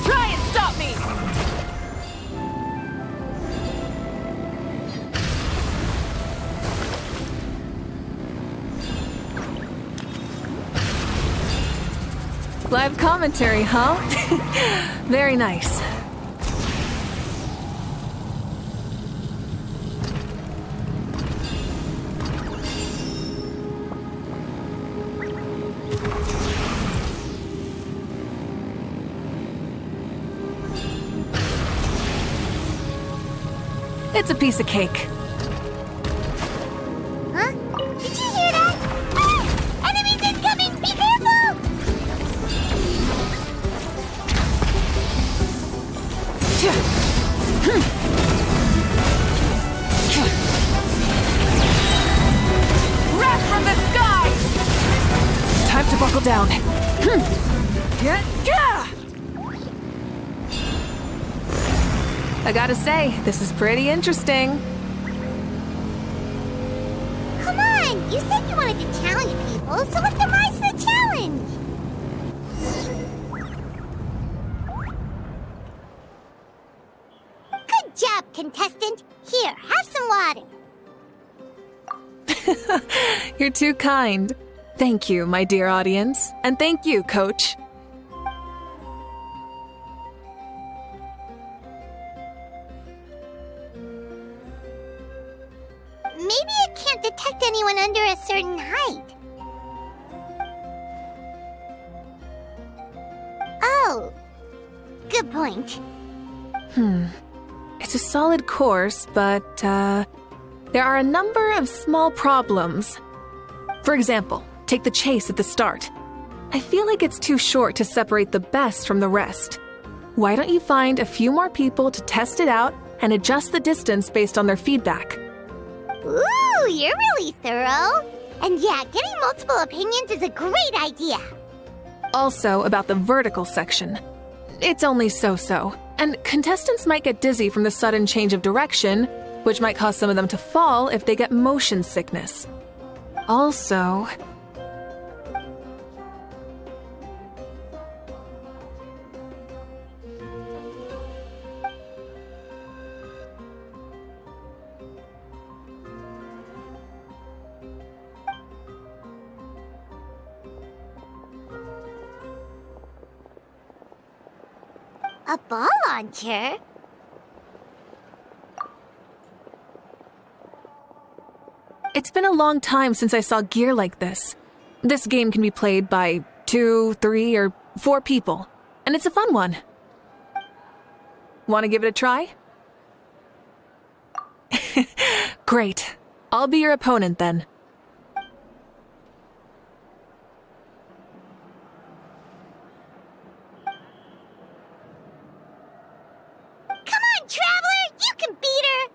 [SPEAKER 10] Try and stop me!
[SPEAKER 5] Live commentary, huh? Very nice. It's a piece of cake.
[SPEAKER 3] Huh? Did you hear that? Ah! Enemies incoming! Be careful!
[SPEAKER 10] Wrath from the sky!
[SPEAKER 5] Time to buckle down. I gotta say, this is pretty interesting.
[SPEAKER 3] Come on! You said you wanted to challenge people, so let's rise to the challenge! Good job, contestant! Here, have some water.
[SPEAKER 5] You're too kind. Thank you, my dear audience. And thank you, Coach.
[SPEAKER 3] Maybe it can't detect anyone under a certain height. Oh, good point.
[SPEAKER 5] It's a solid course, but, there are a number of small problems. For example, take the chase at the start. I feel like it's too short to separate the best from the rest. Why don't you find a few more people to test it out and adjust the distance based on their feedback?
[SPEAKER 3] Ooh, you're really thorough. And yeah, getting multiple opinions is a great idea.
[SPEAKER 5] Also, about the vertical section. It's only so-so, and contestants might get dizzy from the sudden change of direction, which might cause some of them to fall if they get motion sickness. Also...
[SPEAKER 3] A ball launcher?
[SPEAKER 5] It's been a long time since I saw gear like this. This game can be played by 2, 3, or 4 people, and it's a fun one. Want to give it a try? Great. I'll be your opponent then.
[SPEAKER 3] Come on, Traveler! You can beat her!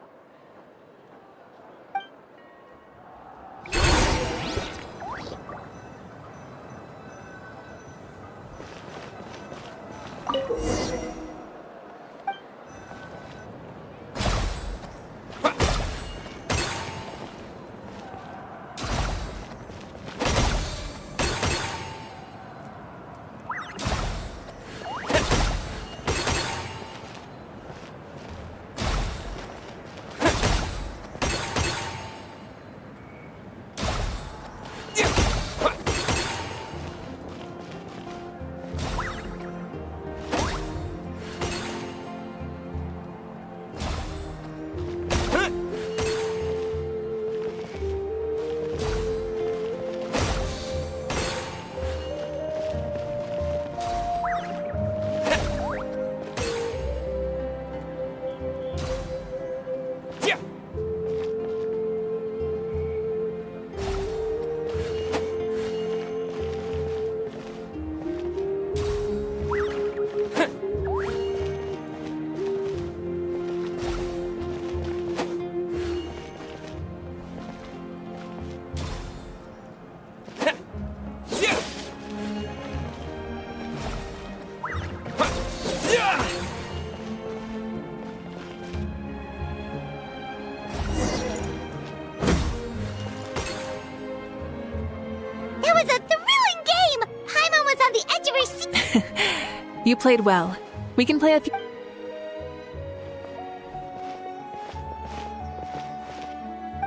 [SPEAKER 5] You played well. We can play a few...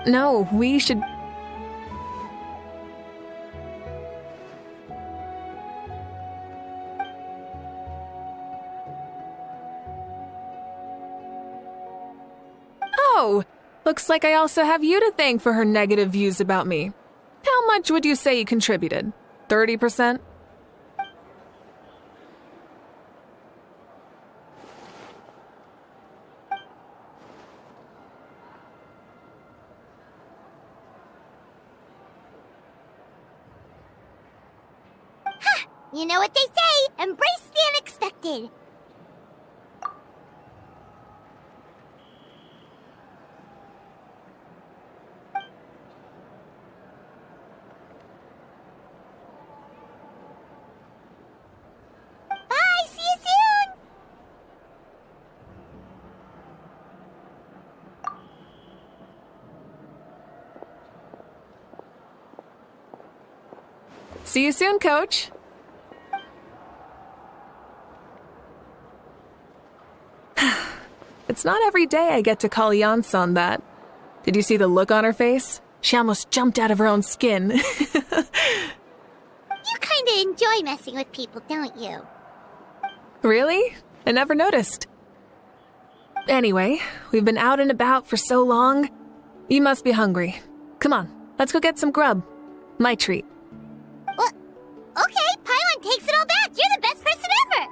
[SPEAKER 5] No, we should... Oh, looks like I also have you to thank for her negative views about me. How much would you say you contributed? 30%?
[SPEAKER 3] You know what they say, embrace the unexpected. Bye, see you soon!
[SPEAKER 5] See you soon, Coach. It's not every day I get to call Yansan that. Did you see the look on her face? She almost jumped out of her own skin.
[SPEAKER 3] You kinda enjoy messing with people, don't you?
[SPEAKER 5] Really? I never noticed. Anyway, we've been out and about for so long. You must be hungry. Come on, let's go get some grub. My treat.
[SPEAKER 3] What? Okay, Paimon takes it all back. You're the best person ever!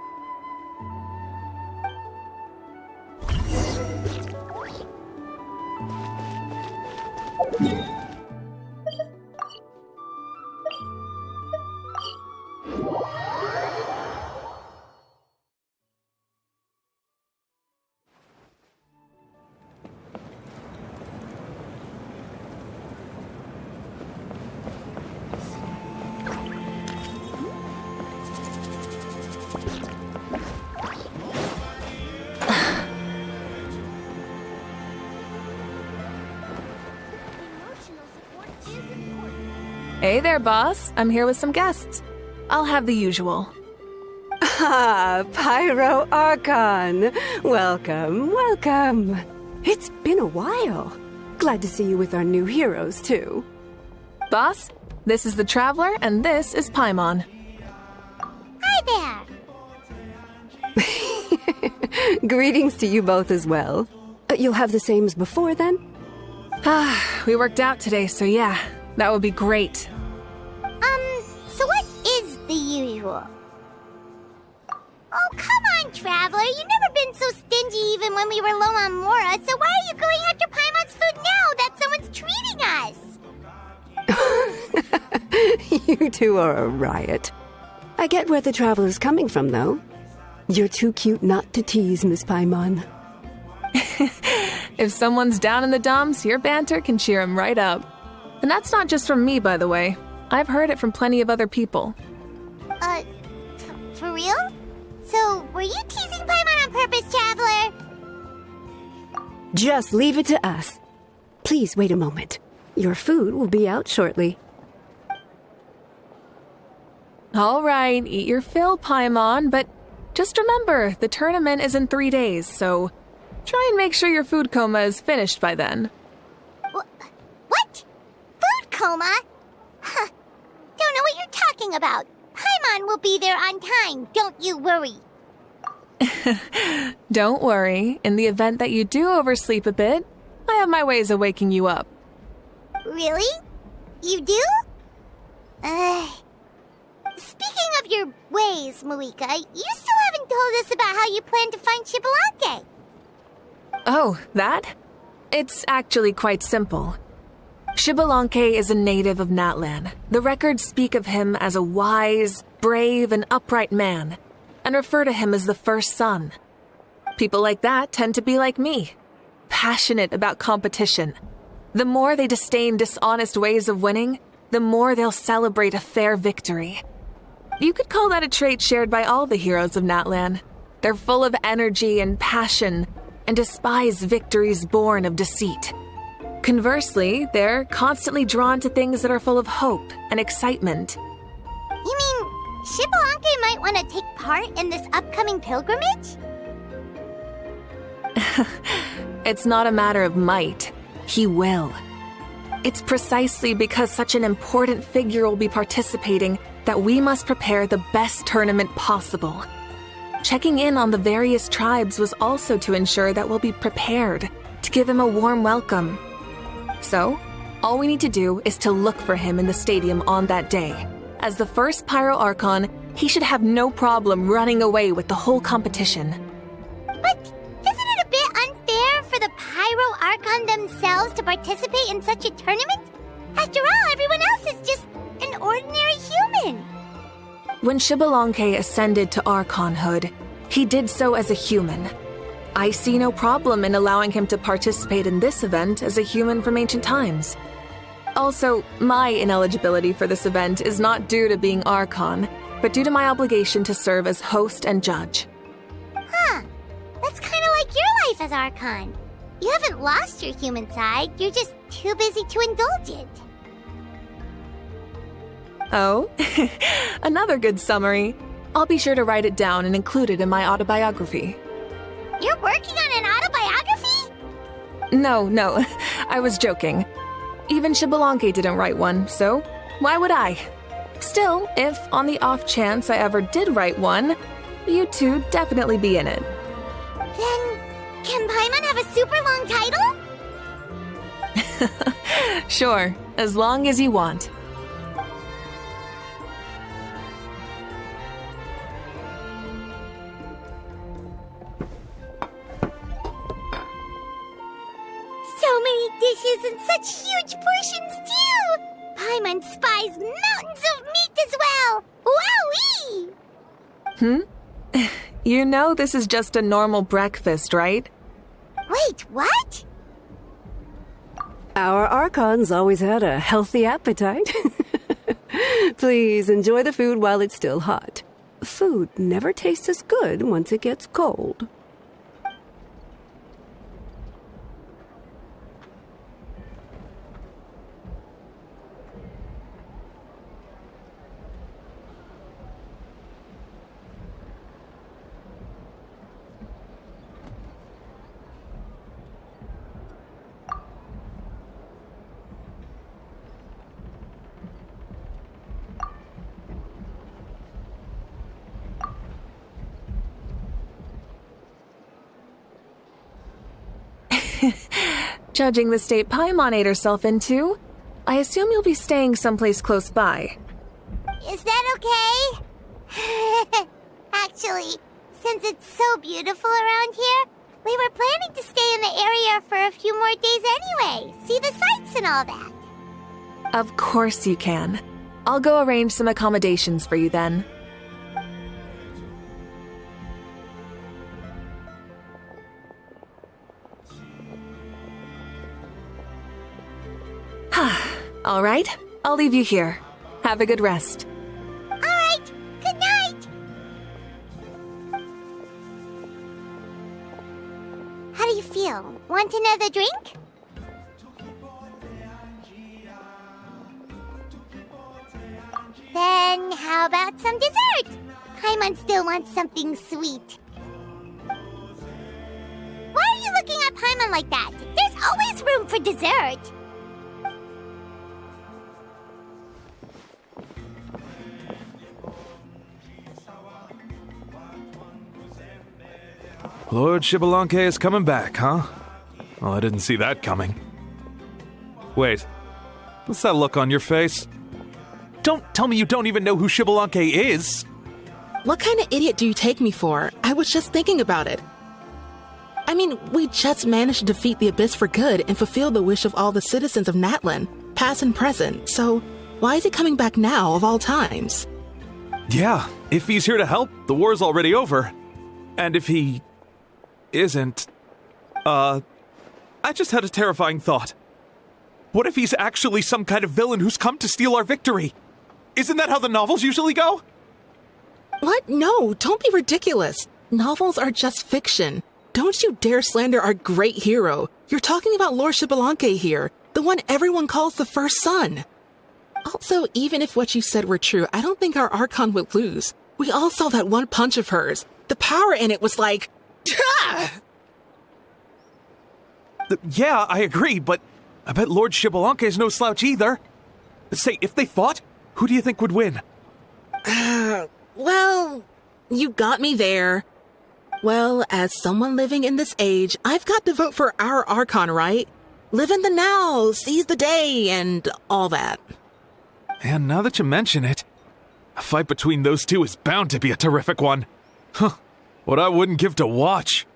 [SPEAKER 5] Hey there, boss. I'm here with some guests. I'll have the usual.
[SPEAKER 11] Ah, Pyro Archon. Welcome, welcome. It's been a while. Glad to see you with our new heroes, too.
[SPEAKER 5] Boss, this is the Traveler, and this is Paimon.
[SPEAKER 3] Hi
[SPEAKER 11] there. Greetings to you both as well. You'll have the same as before, then?
[SPEAKER 5] We worked out today, so yeah, that would be great.
[SPEAKER 3] So what is the usual? Oh, come on, Traveler. You've never been so stingy even when we were low on Mora, so why are you going after Paimon's food now that someone's treating us?
[SPEAKER 11] You two are a riot. I get where the traveler's coming from, though. You're too cute not to tease, Miss Paimon.
[SPEAKER 5] If someone's down in the dumps, your banter can cheer him right up. And that's not just from me, by the way. I've heard it from plenty of other people.
[SPEAKER 3] For real? So, were you teasing Paimon on purpose, Traveler?
[SPEAKER 11] Just leave it to us. Please wait a moment. Your food will be out shortly.
[SPEAKER 5] All right, eat your fill, Paimon, but just remember, the tournament is in 3 days, so try and make sure your food coma is finished by then.
[SPEAKER 3] What? Food coma? Huh. Don't know what you're talking about. Paimon will be there on time, don't you worry.
[SPEAKER 5] Don't worry. In the event that you do oversleep a bit, I have my ways of waking you up.
[SPEAKER 3] Really? You do? Speaking of your ways, Malika, you still haven't told us about how you plan to find Xbalanque.
[SPEAKER 5] Oh, that? It's actually quite simple. Xbalanque is a native of Natlan. The records speak of him as a wise, brave, and upright man, and refer to him as the first son. People like that tend to be like me, passionate about competition. The more they disdain dishonest ways of winning, the more they'll celebrate a fair victory. You could call that a trait shared by all the heroes of Natlan. They're full of energy and passion, and despise victories born of deceit. Conversely, they're constantly drawn to things that are full of hope and excitement.
[SPEAKER 3] You mean Xbalanque might want to take part in this upcoming pilgrimage?
[SPEAKER 5] It's not a matter of might. He will. It's precisely because such an important figure will be participating that we must prepare the best tournament possible. Checking in on the various tribes was also to ensure that we'll be prepared to give him a warm welcome. So, all we need to do is to look for him in the stadium on that day. As the first Pyro Archon, he should have no problem running away with the whole competition.
[SPEAKER 3] But isn't it a bit unfair for the Pyro Archon themselves to participate in such a tournament? After all, everyone else is just an ordinary human.
[SPEAKER 5] When Xbalanque ascended to Archonhood, he did so as a human. I see no problem in allowing him to participate in this event as a human from ancient times. Also, my ineligibility for this event is not due to being Archon, but due to my obligation to serve as host and judge.
[SPEAKER 3] Huh. That's kind of like your life as Archon. You haven't lost your human side, you're just too busy to indulge it.
[SPEAKER 5] Oh, another good summary. I'll be sure to write it down and include it in my autobiography.
[SPEAKER 3] You're working on an autobiography?
[SPEAKER 5] No, I was joking. Even Xbalanque didn't write one, so why would I? Still, if on the off chance I ever did write one, you two definitely be in it.
[SPEAKER 3] Then, can Paimon have a super long title?
[SPEAKER 5] Sure, as long as you want.
[SPEAKER 3] So many dishes and such huge portions, too! Paimon spies mountains of meat as well! Wowee!
[SPEAKER 5] You know this is just a normal breakfast, right?
[SPEAKER 3] Wait, what?
[SPEAKER 11] Our Archons always had a healthy appetite. Please enjoy the food while it's still hot. Food never tastes as good once it gets cold.
[SPEAKER 5] Judging the state Paimon ate herself into, I assume you'll be staying someplace close by.
[SPEAKER 3] Is that okay? Actually, since it's so beautiful around here, We were planning to stay in the area for a few more days anyway. See the sights and all that.
[SPEAKER 5] Of course you can. I'll go arrange some accommodations for you then. All right, I'll leave you here. Have a good rest.
[SPEAKER 3] All right, good night. How do you feel? Want another drink? Then how about some dessert? Paimon still wants something sweet. Why are you looking at Paimon like that? There's always room for dessert.
[SPEAKER 12] Lord Xbalanque is coming back, huh? Well, I didn't see that coming. Wait, what's that look on your face? Don't tell me you don't even know who Xbalanque is!
[SPEAKER 13] What kind of idiot do you take me for? I was just thinking about it. I mean, we just managed to defeat the Abyss for good and fulfill the wish of all the citizens of Natlan, past and present, so why is he coming back now of all times?
[SPEAKER 12] Yeah, if he's here to help, the war's already over. And if he isn't, I just had a terrifying thought. What if he's actually some kind of villain who's come to steal our victory? Isn't that how the novels usually go?
[SPEAKER 13] What? No, don't be ridiculous. Novels are just fiction. Don't you dare slander our great hero. You're talking about Lord Xbalanque here, the one everyone calls the first son. Also, even if what you said were true, I don't think our Archon would lose. We all saw that one punch of hers. The power in it was like...
[SPEAKER 12] Yeah, I agree, but I bet Lord Xbalanque is no slouch either. Say, if they fought, who do you think would win?
[SPEAKER 13] Well, you got me there. Well, as someone living in this age, I've got to vote for our Archon, right? Live in the now, seize the day, and all that.
[SPEAKER 12] And now that you mention it, a fight between those two is bound to be a terrific one. Huh, what I wouldn't give to watch.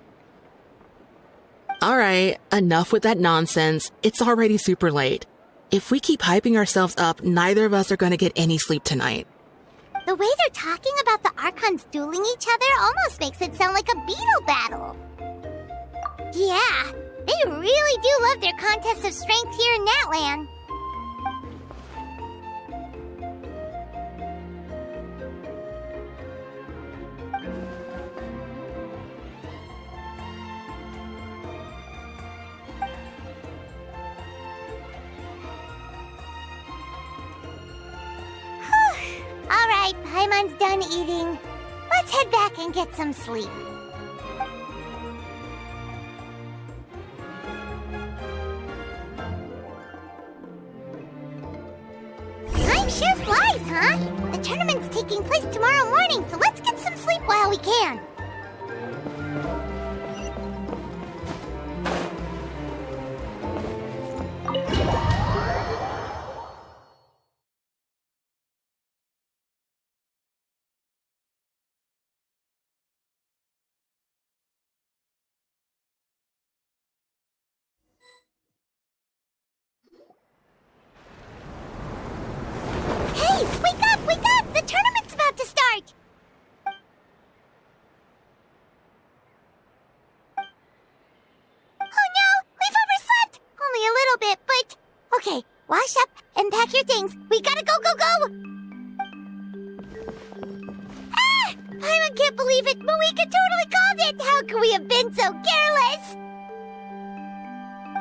[SPEAKER 13] All right, enough with that nonsense. It's already super late. If we keep hyping ourselves up, neither of us are going to get any sleep tonight.
[SPEAKER 3] The way they're talking about the Archons dueling each other almost makes it sound like a beetle battle. Yeah, they really do love their contests of strength here in Natlan. Alright, Paimon's done eating. Let's head back and get some sleep. Time sure flies, huh? The tournament's taking place tomorrow morning, so let's get some sleep while we can. Hey, wake up! Wake up! The tournament's about to start! Oh no! We've overslept! Only a little bit, but... Okay, wash up and pack your things. We gotta go, go, go! Ah! I can't believe it! Moeka totally called it! How could we have been so careless?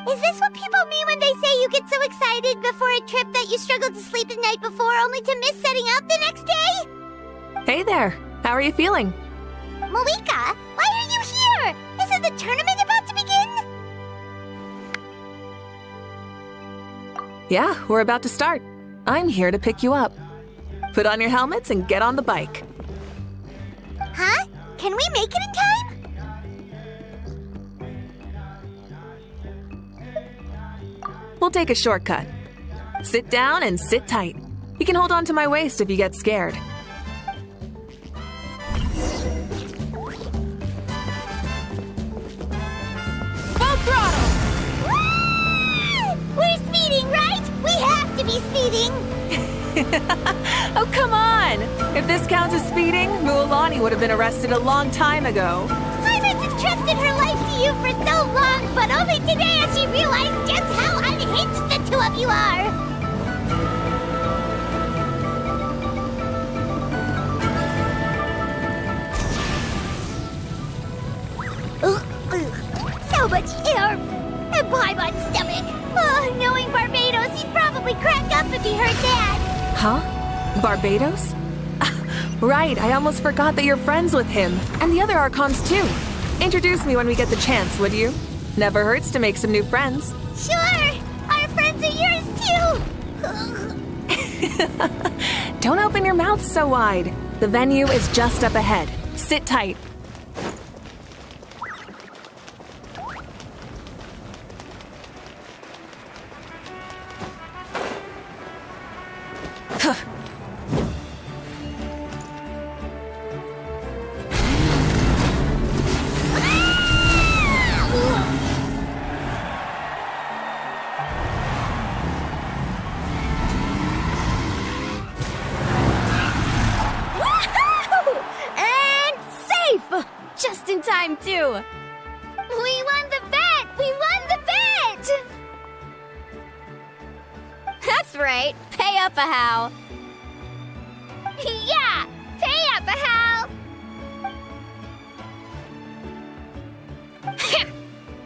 [SPEAKER 3] Is this what people mean when they say you get so excited before a trip that you struggle to sleep the night before only to miss setting out the next day?
[SPEAKER 5] Hey there, how are you feeling?
[SPEAKER 3] Moeka, why are you here? Isn't the tournament about to begin?
[SPEAKER 5] Yeah, we're about to start. I'm here to pick you up. Put on your helmets and get on the bike.
[SPEAKER 3] Huh? Can we make it in time?
[SPEAKER 5] We'll take a shortcut. Sit down and sit tight. You can hold on to my waist if you get scared.
[SPEAKER 3] be speeding.
[SPEAKER 5] Oh, come on! If this counts as speeding, Mualani would have been arrested a long time ago.
[SPEAKER 3] Pirates entrusted her life to you for so long, but only today has she realized just how unhinged the two of you are. So much air and Paimon's stomach. Oh, knowing Barbados, he'd probably crack up if he heard that.
[SPEAKER 5] Huh? Barbados? Right, I almost forgot that you're friends with him. And the other Archons, too. Introduce me when we get the chance, would you? Never hurts to make some new friends.
[SPEAKER 3] Sure! Our friends are yours, too!
[SPEAKER 5] Don't open your mouth so wide. The venue is just up ahead. Sit tight.
[SPEAKER 4] Just in time, too.
[SPEAKER 3] We won the bet! We won the bet!
[SPEAKER 4] That's right. Pay up a how.
[SPEAKER 3] Yeah! Pay up a how!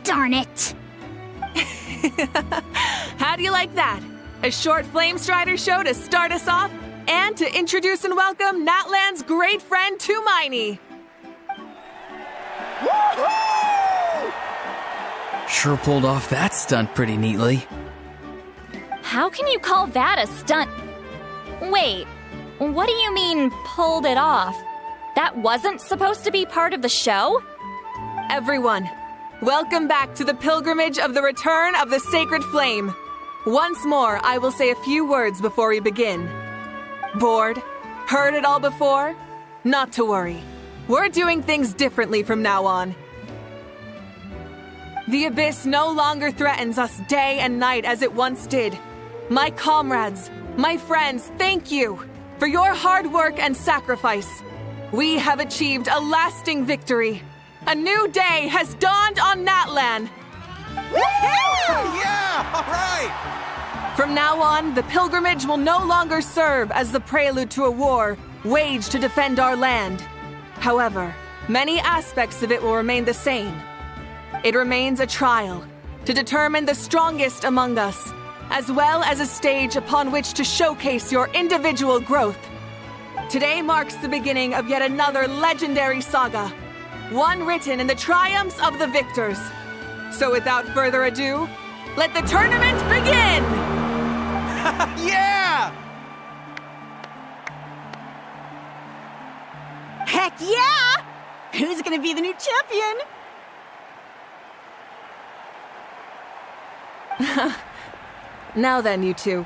[SPEAKER 3] Darn it!
[SPEAKER 5] How do you like that? A short Flame Strider show to start us off, and to introduce and welcome Natlan's great friend Tumaini.
[SPEAKER 7] Sure pulled off that stunt pretty neatly.
[SPEAKER 4] How can you call that a stunt? Wait, what do you mean, pulled it off? That wasn't supposed to be part of the show?
[SPEAKER 5] Everyone, welcome back to the pilgrimage of the return of the sacred flame. Once more, I will say a few words before we begin. Bored? Heard it all before? Not to worry. We're doing things differently from now on. The abyss no longer threatens us day and night as it once did. My comrades, my friends, thank you for your hard work and sacrifice. We have achieved a lasting victory. A new day has dawned on Natlan.
[SPEAKER 2] Yeah! All right!
[SPEAKER 5] From now on, the pilgrimage will no longer serve as the prelude to a war waged to defend our land. However, many aspects of it will remain the same. It remains a trial to determine the strongest among us, as well as a stage upon which to showcase your individual growth. Today marks the beginning of yet another legendary saga, one written in the triumphs of the victors. So without further ado, let the tournament begin!
[SPEAKER 2] Yeah!
[SPEAKER 9] Heck yeah! Who's gonna be the new champion?
[SPEAKER 5] Now then, you two.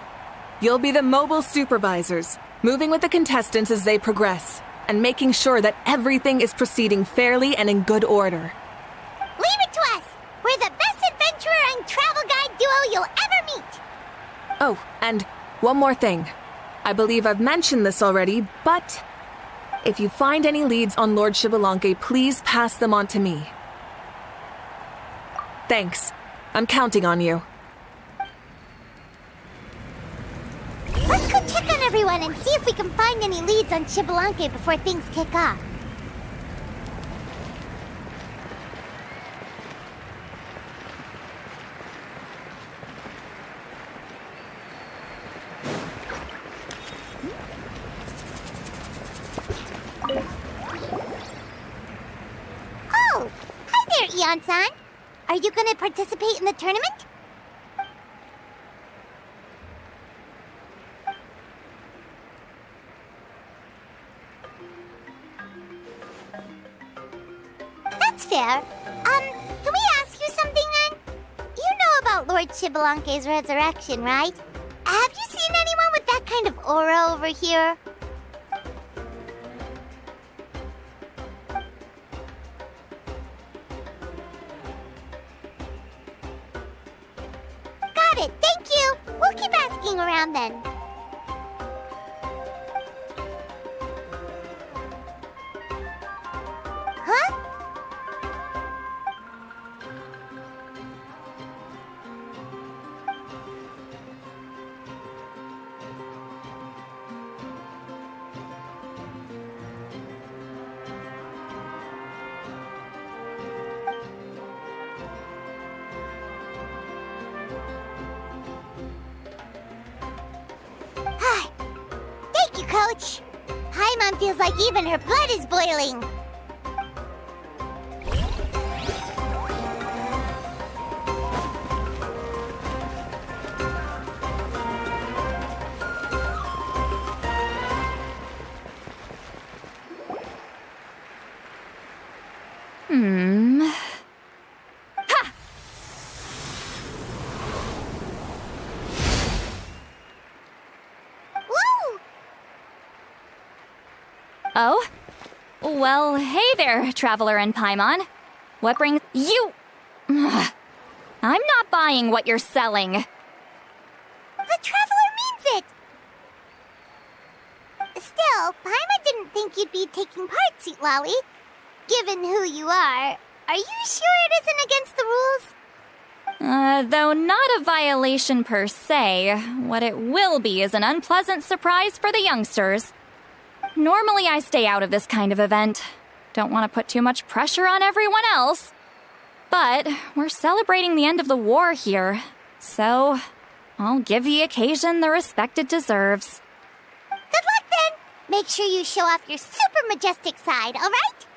[SPEAKER 5] You'll be the mobile supervisors, moving with the contestants as they progress, and making sure that everything is proceeding fairly and in good order.
[SPEAKER 3] Leave it to us! We're the best adventurer and travel guide duo you'll ever meet!
[SPEAKER 5] Oh, and one more thing. I believe I've mentioned this already, but if you find any leads on Lord Xbalanque, please pass them on to me. Thanks. I'm counting on you.
[SPEAKER 3] Let's go check on everyone and see if we can find any leads on Xbalanque before things kick off. Oh! Hi there, Eon-san! Are you gonna participate in the tournament? That's fair. Can we ask you something then? You know about Lord Xbalanque's resurrection, right? Have you seen anyone with that kind of aura over here? Got it, thank you! We'll keep asking looking around then. Huh? Thank you, Coach. Paimon feels like even her blood is boiling. Woo!
[SPEAKER 4] Oh? Well, hey there, Traveler and Paimon. What brings you... Ugh. I'm not buying what you're selling.
[SPEAKER 3] The Traveler means it! Still, Paimon didn't think you'd be taking part, Sweet Lolly. Given who you are you sure it isn't against the rules?
[SPEAKER 4] Though not a violation per se, what it will be is an unpleasant surprise for the youngsters. Normally I stay out of this kind of event. Don't want to put too much pressure on everyone else. But we're celebrating the end of the war here, so I'll give the occasion the respect it deserves.
[SPEAKER 3] Good luck then! Make sure you show off your super majestic side, alright?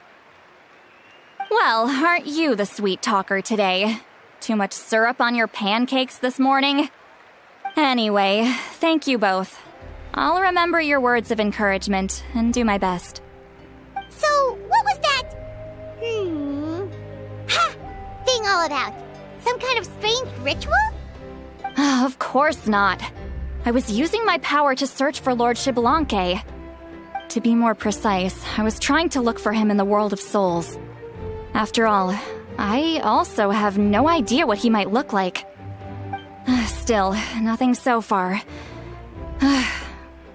[SPEAKER 4] Well, aren't you the sweet talker today? Too much syrup on your pancakes this morning? Anyway, thank you both. I'll remember your words of encouragement and do my best.
[SPEAKER 3] So, what was that? Ha! Thing all about? Some kind of strange ritual?
[SPEAKER 4] Of course not. I was using my power to search for Lord Xbalanque. To be more precise, I was trying to look for him in the world of souls. After all, I also have no idea what he might look like. Still, nothing so far.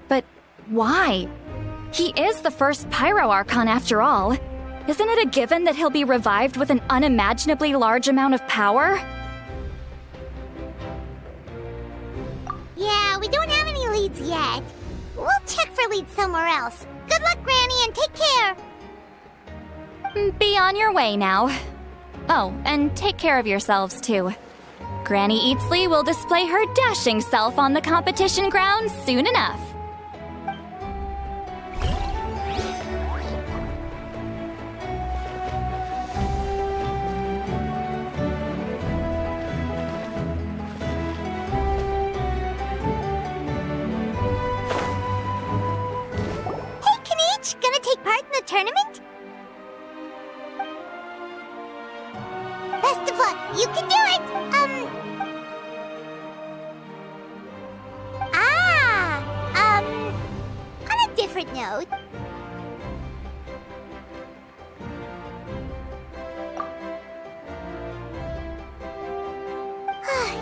[SPEAKER 4] But why? He is the first Pyro Archon after all. Isn't it a given that he'll be revived with an unimaginably large amount of power?
[SPEAKER 3] Yeah, we don't have any leads yet. We'll check for leads somewhere else. Good luck, Granny, and take care!
[SPEAKER 4] Be on your way now. Oh, and take care of yourselves too. Granny Eatsley will display her dashing self on the competition grounds soon enough.
[SPEAKER 3] Hey, Kanichi, gonna take part in the tournament? Best of luck, you can do it! On a different note.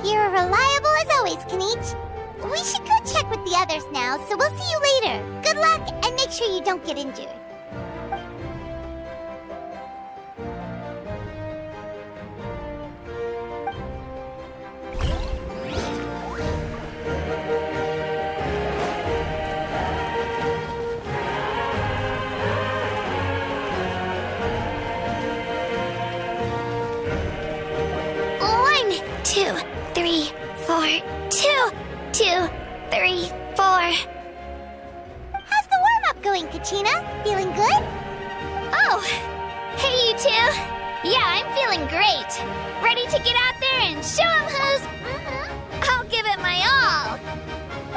[SPEAKER 3] You're reliable as always, Kanichi. We should go check with the others now, so we'll see you later. Good luck, and make sure you don't get injured. How's the warm-up going, Kachina? Feeling good?
[SPEAKER 14] Oh, hey you two. Yeah, I'm feeling great. Ready to get out there and show 'em who's... I'll give it my all.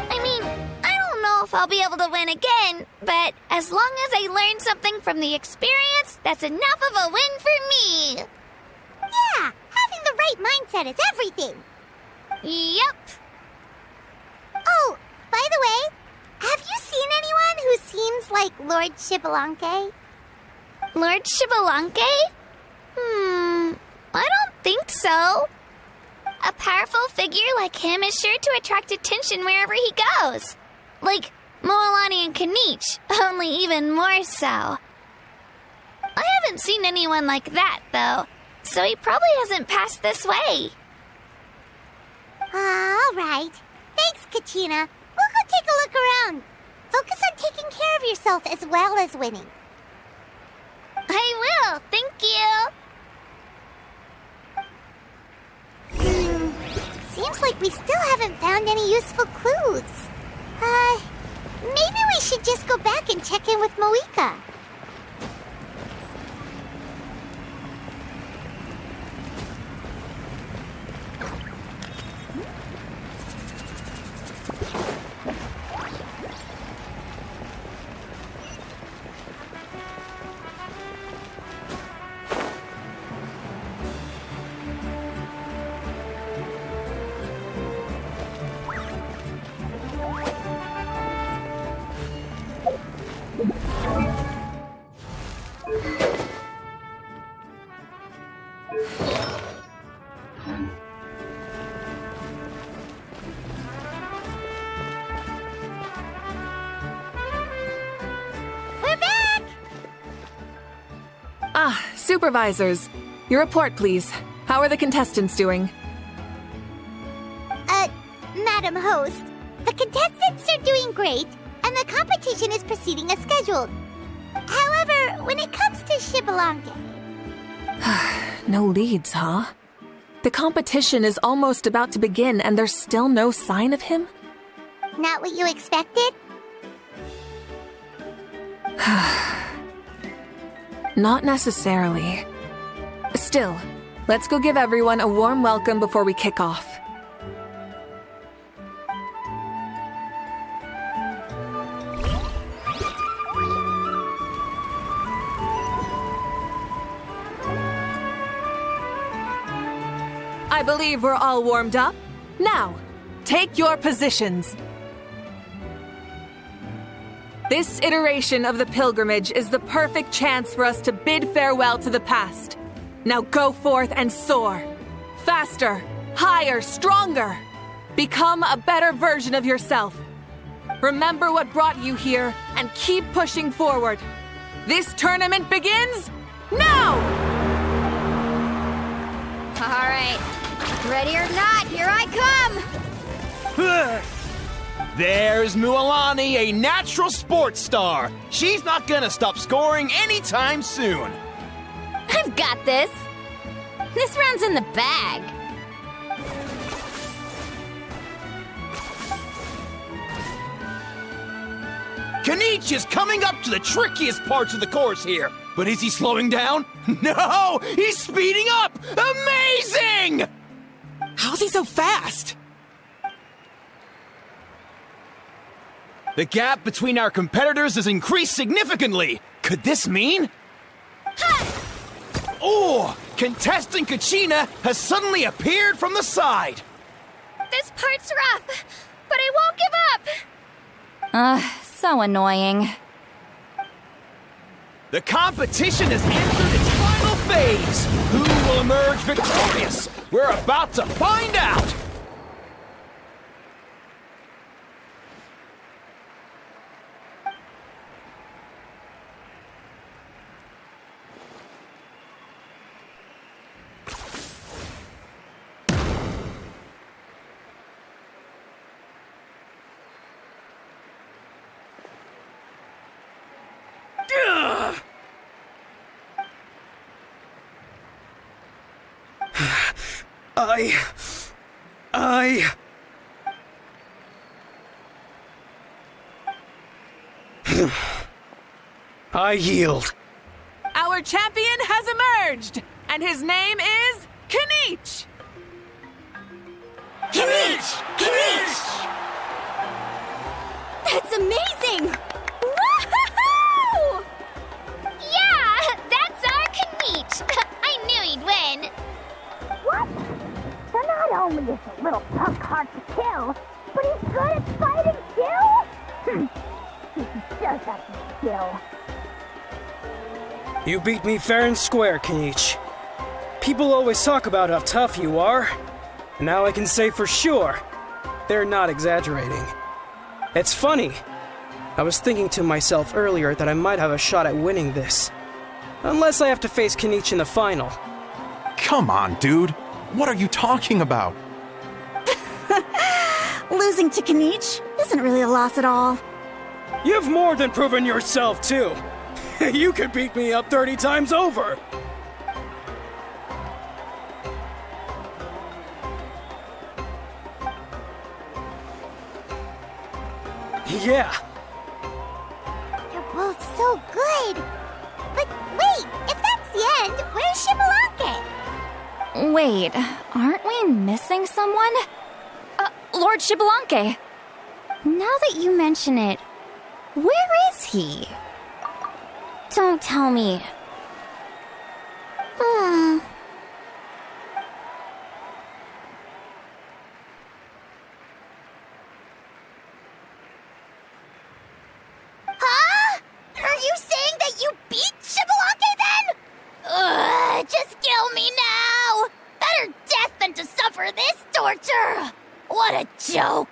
[SPEAKER 14] I mean, I don't know if I'll be able to win again, but as long as I learn something from the experience, that's enough of a win for me.
[SPEAKER 3] Yeah, having the right mindset is everything.
[SPEAKER 14] Yep.
[SPEAKER 3] Oh, by the way, have you seen anyone who seems like Lord Xbalanque?
[SPEAKER 14] Lord Xbalanque? I don't think so. A powerful figure like him is sure to attract attention wherever he goes. Like Moalani and Kanich, only even more so. I haven't seen anyone like that, though, so he probably hasn't passed this way.
[SPEAKER 3] All right. Thanks, Kachina. We'll go take a look around. Focus on taking care of yourself as well as winning.
[SPEAKER 14] I will, thank you.
[SPEAKER 3] Seems like we still haven't found any useful clues. Maybe we should just go back and check in with Moika.
[SPEAKER 5] Supervisors, your report, please. How are the contestants doing?
[SPEAKER 3] Madam Host, the contestants are doing great, and the competition is proceeding as scheduled. However, when it comes to Shibalanke...
[SPEAKER 5] No leads, huh? The competition is almost about to begin, and there's still no sign of him?
[SPEAKER 3] Not what you expected?
[SPEAKER 5] Not necessarily. Still, let's go give everyone a warm welcome before we kick off. I believe we're all warmed up. Now, take your positions. This iteration of the pilgrimage is the perfect chance for us to bid farewell to the past. Now go forth and soar. Faster, higher, stronger. Become a better version of yourself. Remember what brought you here and keep pushing forward. This tournament begins now!
[SPEAKER 14] All right. Ready or not, here I come!
[SPEAKER 15] There's Mualani, a natural sports star. She's not gonna stop scoring anytime soon.
[SPEAKER 14] I've got this. This round's in the bag.
[SPEAKER 15] Kanich is coming up to the trickiest parts of the course here. But is he slowing down? No! He's speeding up! Amazing!
[SPEAKER 13] How's he so fast?
[SPEAKER 15] The gap between our competitors has increased significantly. Could this mean? Oh! Contestant Kachina has suddenly appeared from the side.
[SPEAKER 14] This part's rough, but I won't give up.
[SPEAKER 4] So annoying.
[SPEAKER 15] The competition has entered its final phase. Who will emerge victorious? We're about to find out.
[SPEAKER 16] I yield.
[SPEAKER 5] Our champion has emerged, and his name is Kanich!
[SPEAKER 3] Kanich! Kanich!
[SPEAKER 14] That's amazing! Woohoo! Yeah, that's our Kanich. I knew he'd win.
[SPEAKER 3] What? So not only is a little punk hard to kill, but he's good at fighting too? He does have some skill.
[SPEAKER 16] You beat me fair and square, Kanich. People always talk about how tough you are.
[SPEAKER 17] Now I can say for sure, they're not exaggerating. It's funny. I was thinking to myself earlier that I might have a shot at winning this. Unless I have to face Kenichi in the final.
[SPEAKER 18] Come on, dude. What are you talking about?
[SPEAKER 9] Losing to Kenichi isn't really a loss at all.
[SPEAKER 17] You've more than proven yourself, too. You could beat me up 30 times over. Yeah.
[SPEAKER 14] You're both so good. But wait, if that's the end, where's Shibalanke?
[SPEAKER 4] Wait, aren't we missing someone? Lord Shibalanke.
[SPEAKER 14] Now that you mention it, where is he? Don't tell me. Huh? Are you saying that you beat Shibalanke then? Ugh, just kill me now! Better death than to suffer this torture! What a joke!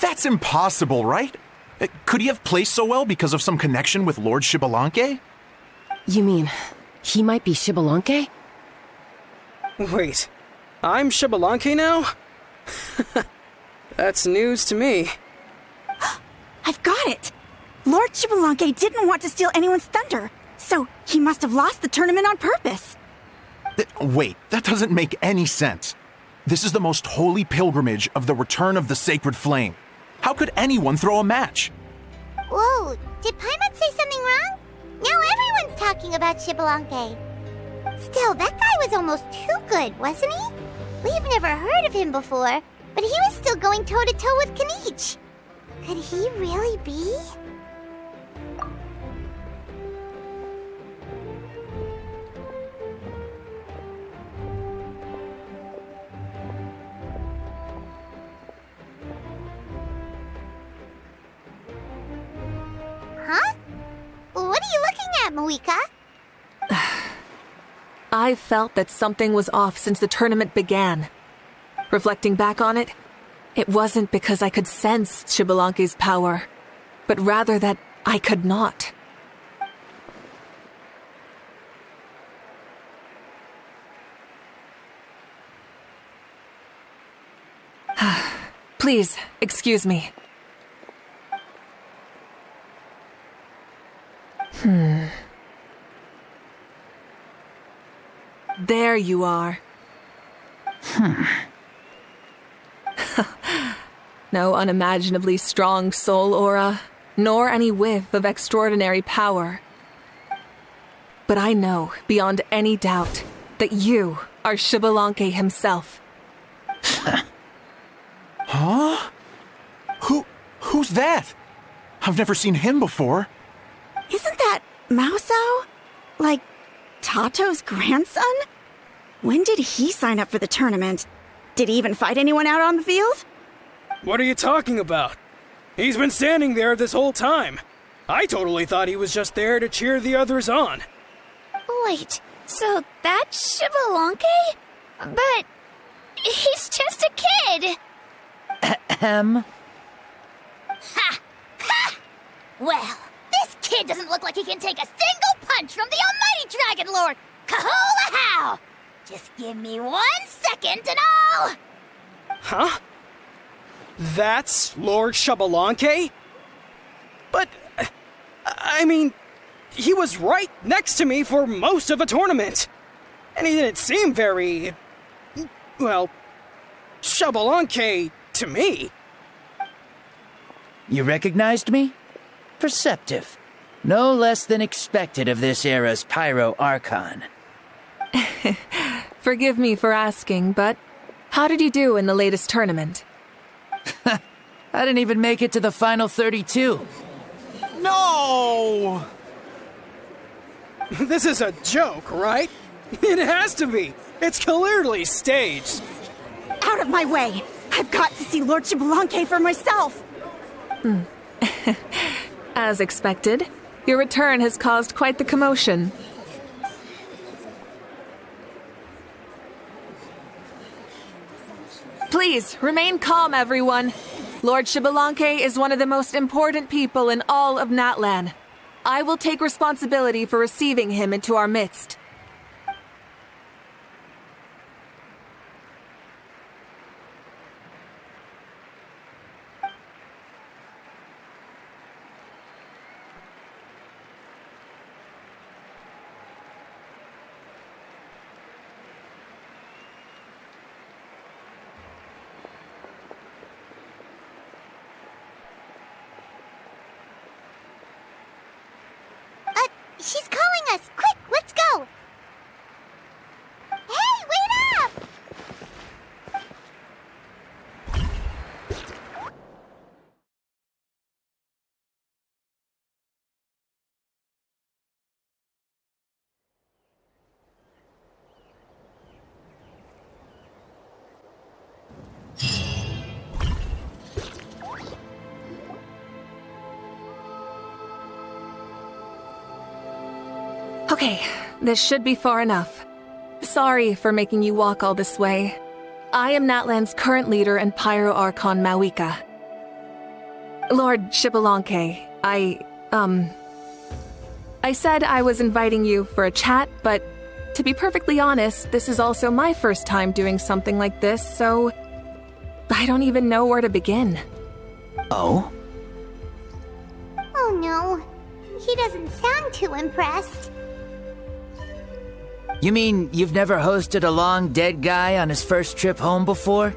[SPEAKER 18] That's impossible, right? Could he have placed so well because of some connection with Lord Shibalanke?
[SPEAKER 8] You mean, he might be Shibalanke?
[SPEAKER 17] Wait, I'm Shibalanke now? That's news to me.
[SPEAKER 9] I've got it! Lord Shibalanke didn't want to steal anyone's thunder, so he must have lost the tournament on purpose.
[SPEAKER 18] Wait, that doesn't make any sense. This is the most holy pilgrimage of the return of the sacred flame. How could anyone throw a match?
[SPEAKER 14] Whoa, did Paimon say something wrong? Now everyone's talking about Shibalanke. Still, that guy was almost too good, wasn't he? We've never heard of him before, but he was still going toe-to-toe with Kenichi. Could he really be? Huh? What are you looking at, Moika?
[SPEAKER 5] I felt that something was off since the tournament began. Reflecting back on it, it wasn't because I could sense Shibalanke's power, but rather that I could not. Please, excuse me. There you are. No unimaginably strong soul aura, nor any whiff of extraordinary power. But I know, beyond any doubt, that you are Shibalanke himself.
[SPEAKER 18] Huh? Who's that? I've never seen him before.
[SPEAKER 9] Isn't that Mauso? Like, Tato's grandson? When did he sign up for the tournament? Did he even fight anyone out on the field?
[SPEAKER 17] What are you talking about? He's been standing there this whole time. I totally thought he was just there to cheer the others on.
[SPEAKER 14] Wait, so that's Shibalanke? But he's just a kid.
[SPEAKER 3] Ahem.
[SPEAKER 14] Ha! Ha! Well, this kid doesn't look like he can take a single punch from the almighty Dragon Lord! Kahula how! Just give me 1 second and I'll...
[SPEAKER 17] Huh? That's Lord Shibalanke? But, I mean, he was right next to me for most of the tournament. And he didn't seem very... well, Shibalanke to me.
[SPEAKER 3] You recognized me? Perceptive. No less than expected of this era's Pyro Archon.
[SPEAKER 5] Forgive me for asking, but how did you do in the latest tournament?
[SPEAKER 3] I didn't even make it to the final 32.
[SPEAKER 18] No!
[SPEAKER 17] This is a joke, right? It has to be. It's clearly staged.
[SPEAKER 9] Out of my way! I've got to see Lord Shibalanke for myself!
[SPEAKER 5] As expected, Your return has caused quite the commotion. Please, remain calm, everyone. Lord Xbalanque is one of the most important people in all of Natlan. I will take responsibility for receiving him into our midst.
[SPEAKER 14] She's calling us! Quick, let's go! Hey, wait up!
[SPEAKER 5] Okay, this should be far enough. Sorry for making you walk all this way. I am Natlan's current leader and Pyro Archon Mawika. Lord Xbalanque, I said I was inviting you for a chat, but to be perfectly honest, this is also my first time doing something like this, so I don't even know where to begin.
[SPEAKER 15] Oh?
[SPEAKER 14] Oh no, he doesn't sound too impressed.
[SPEAKER 15] You mean you've never hosted a long dead guy on his first trip home before?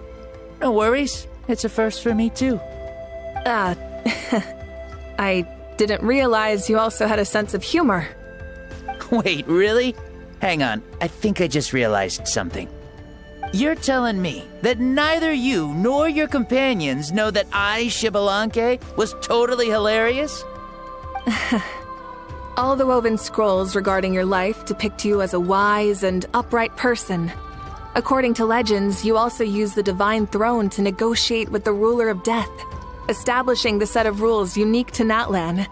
[SPEAKER 15] No worries, it's a first for me too.
[SPEAKER 5] I didn't realize you also had a sense of humor.
[SPEAKER 15] Wait, really? Hang on, I think I just realized something. You're telling me that neither you nor your companions know that I, Xbalanque, was totally hilarious?
[SPEAKER 5] All the woven scrolls regarding your life depict you as a wise and upright person. According to legends, you also use the Divine Throne to negotiate with the Ruler of Death, establishing the set of rules unique to Natlan.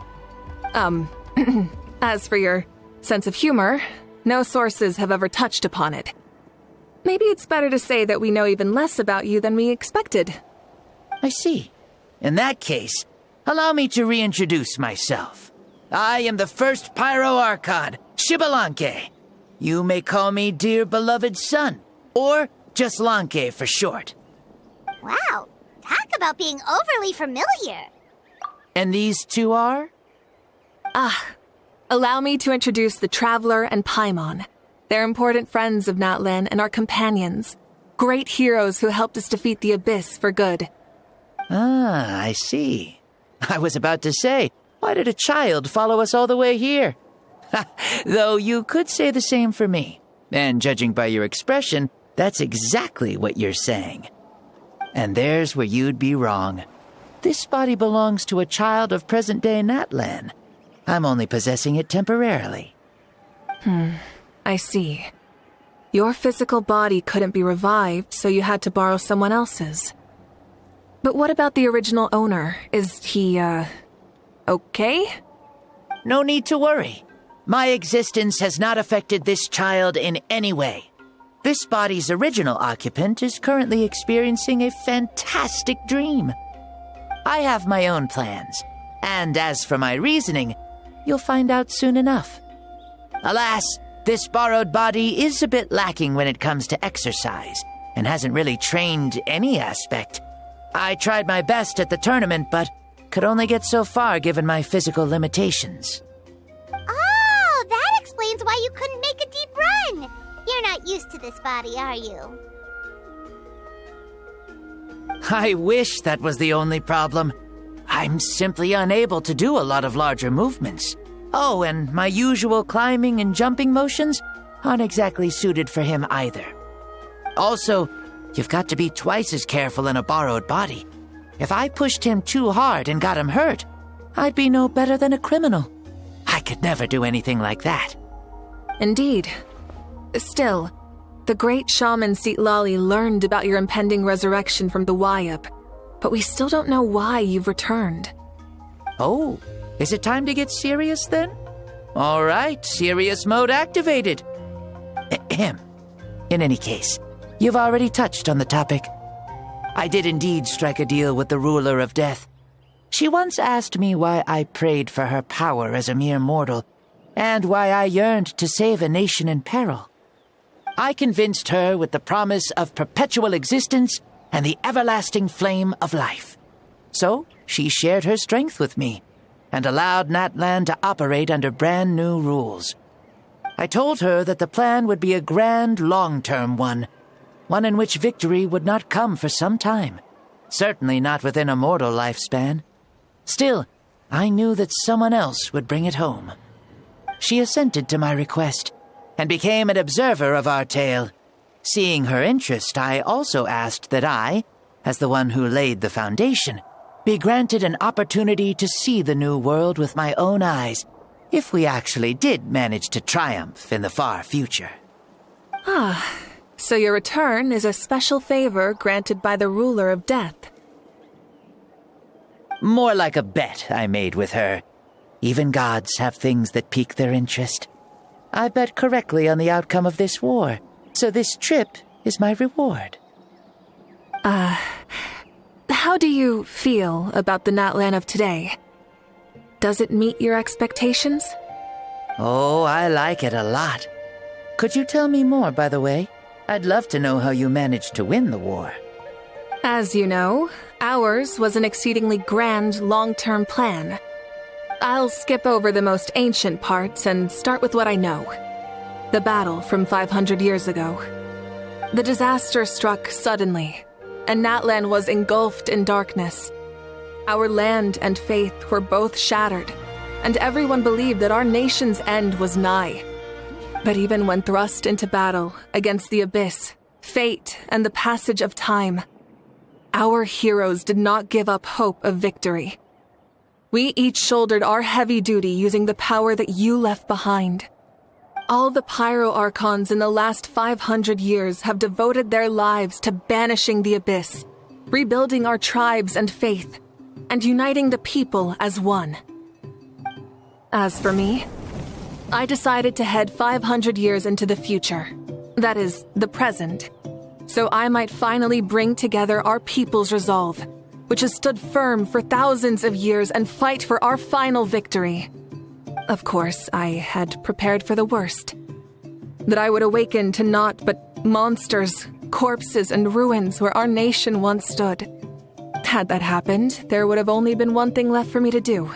[SPEAKER 5] As for your sense of humor, no sources have ever touched upon it. Maybe it's better to say that we know even less about you than we expected.
[SPEAKER 15] I see. In that case, allow me to reintroduce myself. I am the first Pyro Archon, Xbalanque. You may call me dear beloved son, or just Lanque for short.
[SPEAKER 14] Wow, talk about being overly familiar.
[SPEAKER 15] And these two are?
[SPEAKER 5] Allow me to introduce the Traveler and Paimon. They're important friends of Natlan and our companions. Great heroes who helped us defeat the Abyss for good.
[SPEAKER 15] Ah, I see. I was about to say, why did a child follow us all the way here? Though you could say the same for me. And judging by your expression, that's exactly what you're saying. And there's where you'd be wrong. This body belongs to a child of present-day Natlan. I'm only possessing it temporarily.
[SPEAKER 5] I see. Your physical body couldn't be revived, so you had to borrow someone else's. But what about the original owner? Is he, okay?
[SPEAKER 15] No need to worry. My existence has not affected this child in any way. This body's original occupant is currently experiencing a fantastic dream. I have my own plans, and as for my reasoning, you'll find out soon enough. Alas, this borrowed body is a bit lacking when it comes to exercise, and hasn't really trained any aspect. I tried my best at the tournament, but could only get so far given my physical limitations.
[SPEAKER 14] Oh, that explains why you couldn't make a deep run. You're not used to this body, are you?
[SPEAKER 15] I wish that was the only problem. I'm simply unable to do a lot of larger movements. Oh, and my usual climbing and jumping motions aren't exactly suited for him either. Also, you've got to be twice as careful in a borrowed body. If I pushed him too hard and got him hurt, I'd be no better than a criminal. I could never do anything like that.
[SPEAKER 5] Indeed. Still, the great shaman Citlali learned about your impending resurrection from the Wayup, but we still don't know why you've returned.
[SPEAKER 15] Oh, Is it time to get serious then? All right, serious mode activated. Ahem. In any case, you've already touched on the topic. I did indeed strike a deal with the ruler of death. She once asked me why I prayed for her power as a mere mortal, and why I yearned to save a nation in peril. I convinced her with the promise of perpetual existence and the everlasting flame of life. So she shared her strength with me, and allowed Natlan to operate under brand new rules. I told her that the plan would be a grand, long-term one in which victory would not come for some time, certainly not within a mortal lifespan. Still, I knew that someone else would bring it home. She assented to my request, and became an observer of our tale. Seeing her interest, I also asked that I, as the one who laid the foundation, be granted an opportunity to see the new world with my own eyes, if we actually did manage to triumph in the far future.
[SPEAKER 5] So your return is a special favor granted by the ruler of death.
[SPEAKER 15] More like a bet I made with her. Even gods have things that pique their interest. I bet correctly on the outcome of this war, so this trip is my reward.
[SPEAKER 5] How do you feel about the Natlan of today? Does it meet your expectations?
[SPEAKER 15] Oh, I like it a lot. Could you tell me more, by the way? I'd love to know how you managed to win the war.
[SPEAKER 5] As you know, ours was an exceedingly grand, long-term plan. I'll skip over the most ancient parts and start with what I know. The battle from 500 years ago. The disaster struck suddenly, and Natlan was engulfed in darkness. Our land and faith were both shattered, and everyone believed that our nation's end was nigh. But even when thrust into battle against the abyss, fate, and the passage of time, our heroes did not give up hope of victory. We each shouldered our heavy duty using the power that you left behind. All the Pyro Archons in the last 500 years have devoted their lives to banishing the abyss, rebuilding our tribes and faith, and uniting the people as one. As for me, I decided to head 500 years into the future, that is, the present, so I might finally bring together our people's resolve, which has stood firm for thousands of years, and fight for our final victory. Of course, I had prepared for the worst. That I would awaken to naught but monsters, corpses, and ruins where our nation once stood. Had that happened, there would have only been one thing left for me to do.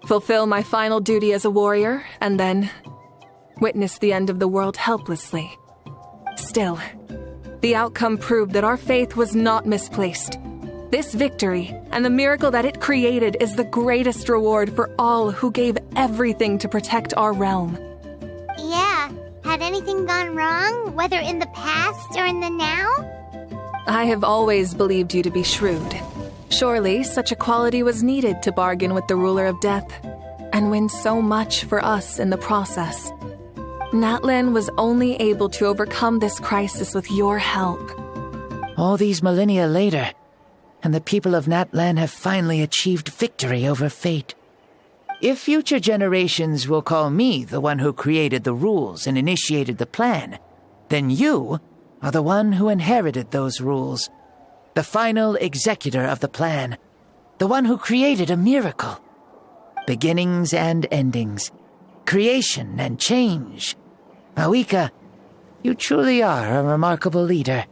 [SPEAKER 5] Fulfill my final duty as a warrior, and then witness the end of the world helplessly. Still, the outcome proved that our faith was not misplaced. This victory, and the miracle that it created, is the greatest reward for all who gave everything to protect our realm.
[SPEAKER 14] Yeah, had anything gone wrong, whether in the past or in the now?
[SPEAKER 5] I have always believed you to be shrewd. Surely, such a quality was needed to bargain with the ruler of death, and win so much for us in the process. Natlan was only able to overcome this crisis with your help.
[SPEAKER 15] All these millennia later, and the people of Natlan have finally achieved victory over fate. If future generations will call me the one who created the rules and initiated the plan, then you are the one who inherited those rules. The final executor of the plan. The one who created a miracle. Beginnings and endings. Creation and change. Awika, you truly are a remarkable leader.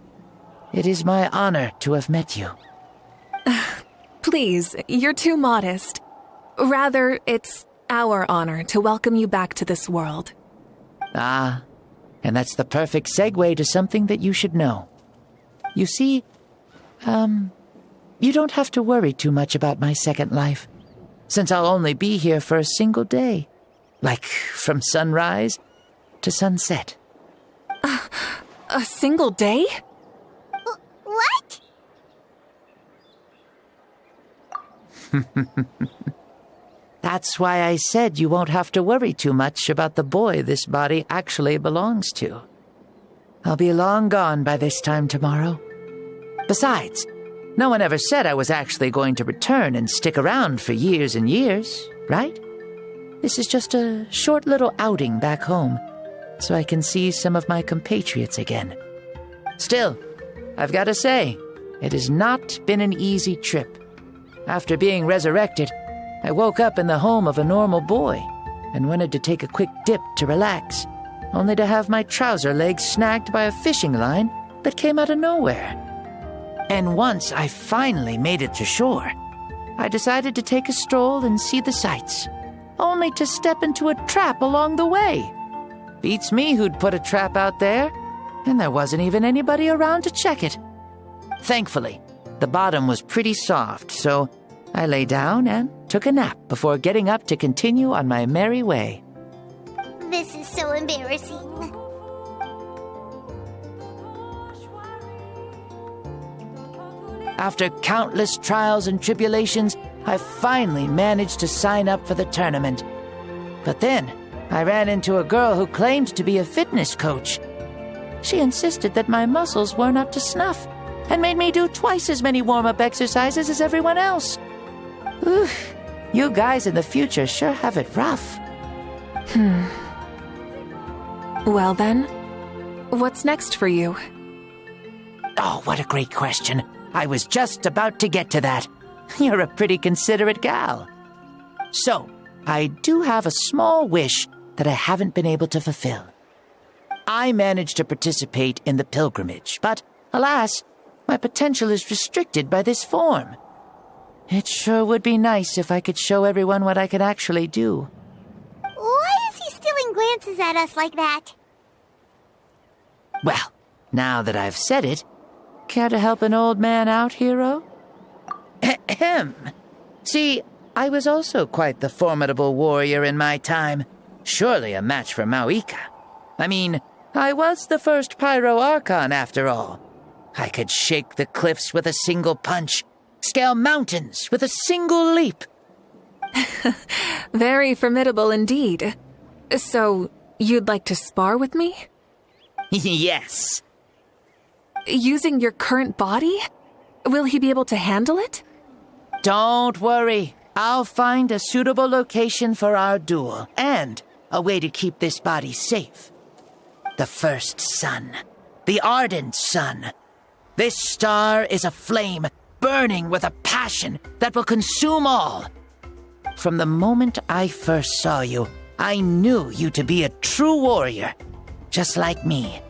[SPEAKER 15] It is my honor to have met you.
[SPEAKER 5] Please, you're too modest. Rather, it's our honor to welcome you back to this world.
[SPEAKER 15] Ah, and that's the perfect segue to something that you should know. You see, you don't have to worry too much about my second life, since I'll only be here for a single day. Like, from sunrise to sunset.
[SPEAKER 5] A single day?
[SPEAKER 14] What?
[SPEAKER 15] That's why I said you won't have to worry too much about the boy this body actually belongs to. I'll be long gone by this time tomorrow. Besides, no one ever said I was actually going to return and stick around for years and years. right? This is just a short little outing back home, so I can see some of my compatriots again. Still, I've got to say, it has not been an easy trip. After being resurrected, I woke up in the home of a normal boy and wanted to take a quick dip to relax, only to have my trouser legs snagged by a fishing line that came out of nowhere. And once I finally made it to shore, I decided to take a stroll and see the sights, only to step into a trap along the way. Beats me who'd put a trap out there, and there wasn't even anybody around to check it. Thankfully, the bottom was pretty soft, so I lay down and took a nap before getting up to continue on my merry way.
[SPEAKER 14] This is so embarrassing.
[SPEAKER 15] After countless trials and tribulations, I finally managed to sign up for the tournament. But then, I ran into a girl who claimed to be a fitness coach. She insisted that my muscles weren't up to snuff, and made me do twice as many warm-up exercises as everyone else. Oof, you guys in the future sure have it rough.
[SPEAKER 5] Well then, what's next for you?
[SPEAKER 15] Oh, what a great question. I was just about to get to that. You're a pretty considerate gal. So, I do have a small wish that I haven't been able to fulfill. I managed to participate in the pilgrimage, but, alas, my potential is restricted by this form. It sure would be nice if I could show everyone what I could actually do.
[SPEAKER 14] Why is he stealing glances at us like that?
[SPEAKER 15] Well, now that I've said it, care to help an old man out, hero? Ahem. See, I was also quite the formidable warrior in my time. Surely a match for Mauika. I mean, I was the first Pyro Archon after all. I could shake the cliffs with a single punch, scale mountains with a single leap.
[SPEAKER 5] Very formidable indeed. So, you'd like to spar with me?
[SPEAKER 15] Yes.
[SPEAKER 5] Using your current body? Will he be able to handle it?
[SPEAKER 15] Don't worry. I'll find a suitable location for our duel, and a way to keep this body safe. The first sun. The ardent sun. This star is a flame, burning with a passion that will consume all. From the moment I first saw you, I knew you to be a true warrior, just like me.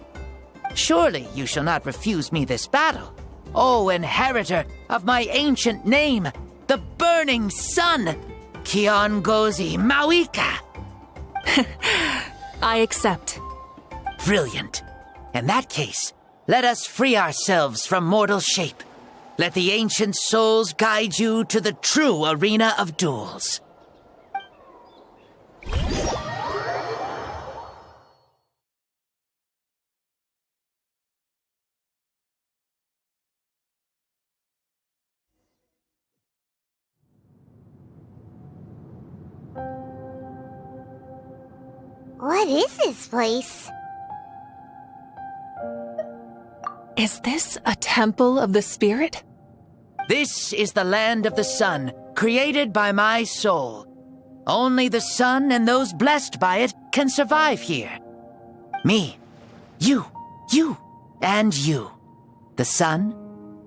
[SPEAKER 15] Surely you shall not refuse me this battle, O inheritor of my ancient name, the Burning Sun, Kiongozi Mauika.
[SPEAKER 5] I accept.
[SPEAKER 15] Brilliant. In that case, let us free ourselves from mortal shape. Let the ancient souls guide you to the true arena of duels.
[SPEAKER 14] What is this place?
[SPEAKER 5] Is this a temple of the spirit?
[SPEAKER 15] This is the land of the sun, created by my soul. Only the sun and those blessed by it can survive here. Me, you, and you. The sun,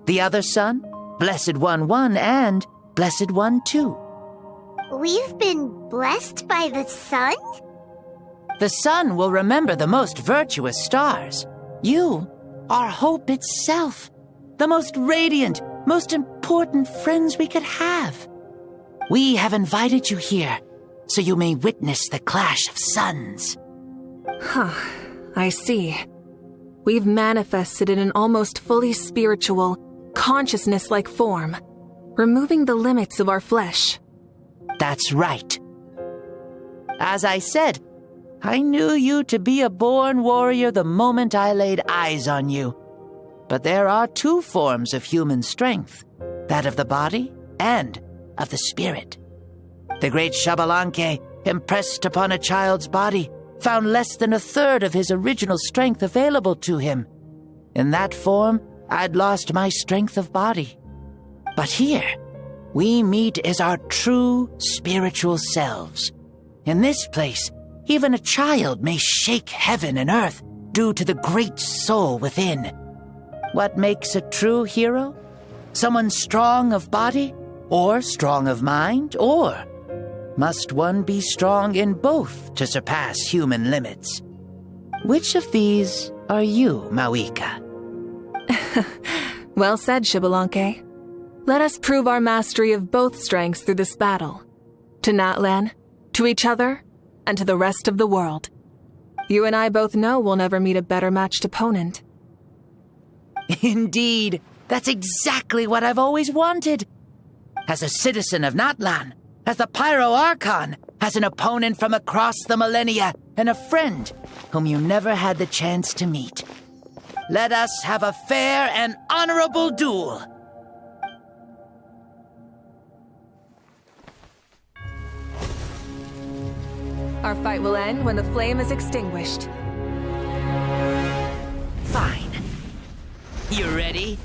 [SPEAKER 15] the other sun, Blessed One 1, and Blessed One 2.
[SPEAKER 14] We've been blessed by the sun?
[SPEAKER 15] The sun will remember the most virtuous stars. You are hope itself, the most radiant, most important friends we could have. We have invited you here, so you may witness the clash of suns.
[SPEAKER 5] Huh, I see. We've manifested in an almost fully spiritual, consciousness-like form, removing the limits of our flesh.
[SPEAKER 15] That's right. As I said, I knew you to be a born warrior the moment I laid eyes on you. But there are two forms of human strength, that of the body and of the spirit. The great Xbalanque, impressed upon a child's body, found less than 1/3 of his original strength available to him. In that form, I'd lost my strength of body. But here, we meet as our true spiritual selves. In this place, even a child may shake heaven and earth due to the great soul within. What makes a true hero? Someone strong of body, or strong of mind, or must one be strong in both to surpass human limits? Which of these are you, Mawika?
[SPEAKER 5] Well said, Xbalanque. Let us prove our mastery of both strengths through this battle. To Natlan, to each other, and to the rest of the world. You and I both know we'll never meet a better matched opponent.
[SPEAKER 15] Indeed, that's exactly what I've always wanted. As a citizen of Natlan, as the Pyro Archon, as an opponent from across the millennia, and a friend whom you never had the chance to meet. Let us have a fair and honorable duel.
[SPEAKER 5] Our fight will end when the flame is extinguished.
[SPEAKER 15] Fine. You ready?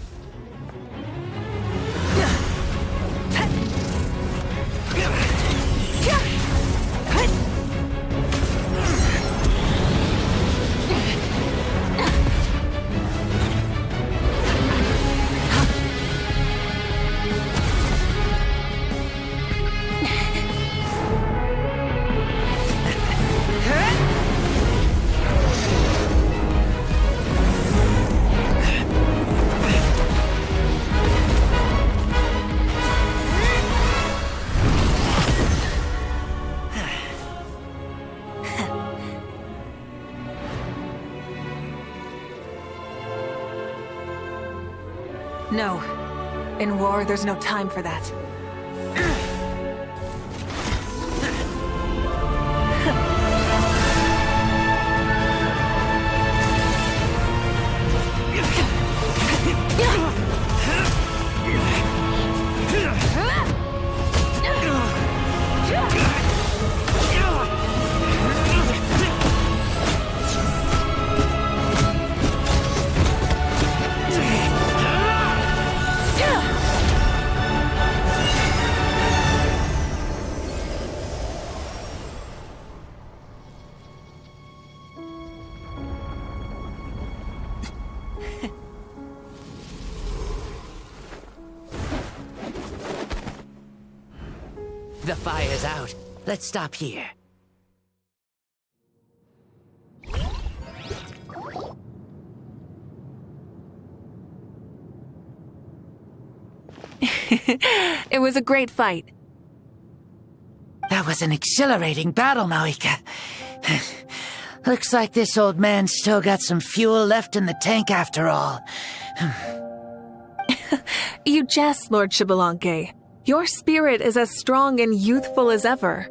[SPEAKER 5] No. In war, there's no time for that.
[SPEAKER 15] The fire's out. Let's stop here.
[SPEAKER 5] It was a great fight.
[SPEAKER 15] That was an exhilarating battle, Mawika. Looks like this old man's still got some fuel left in the tank after all.
[SPEAKER 5] You jest, Lord Xbalanque. Your spirit is as strong and youthful as ever.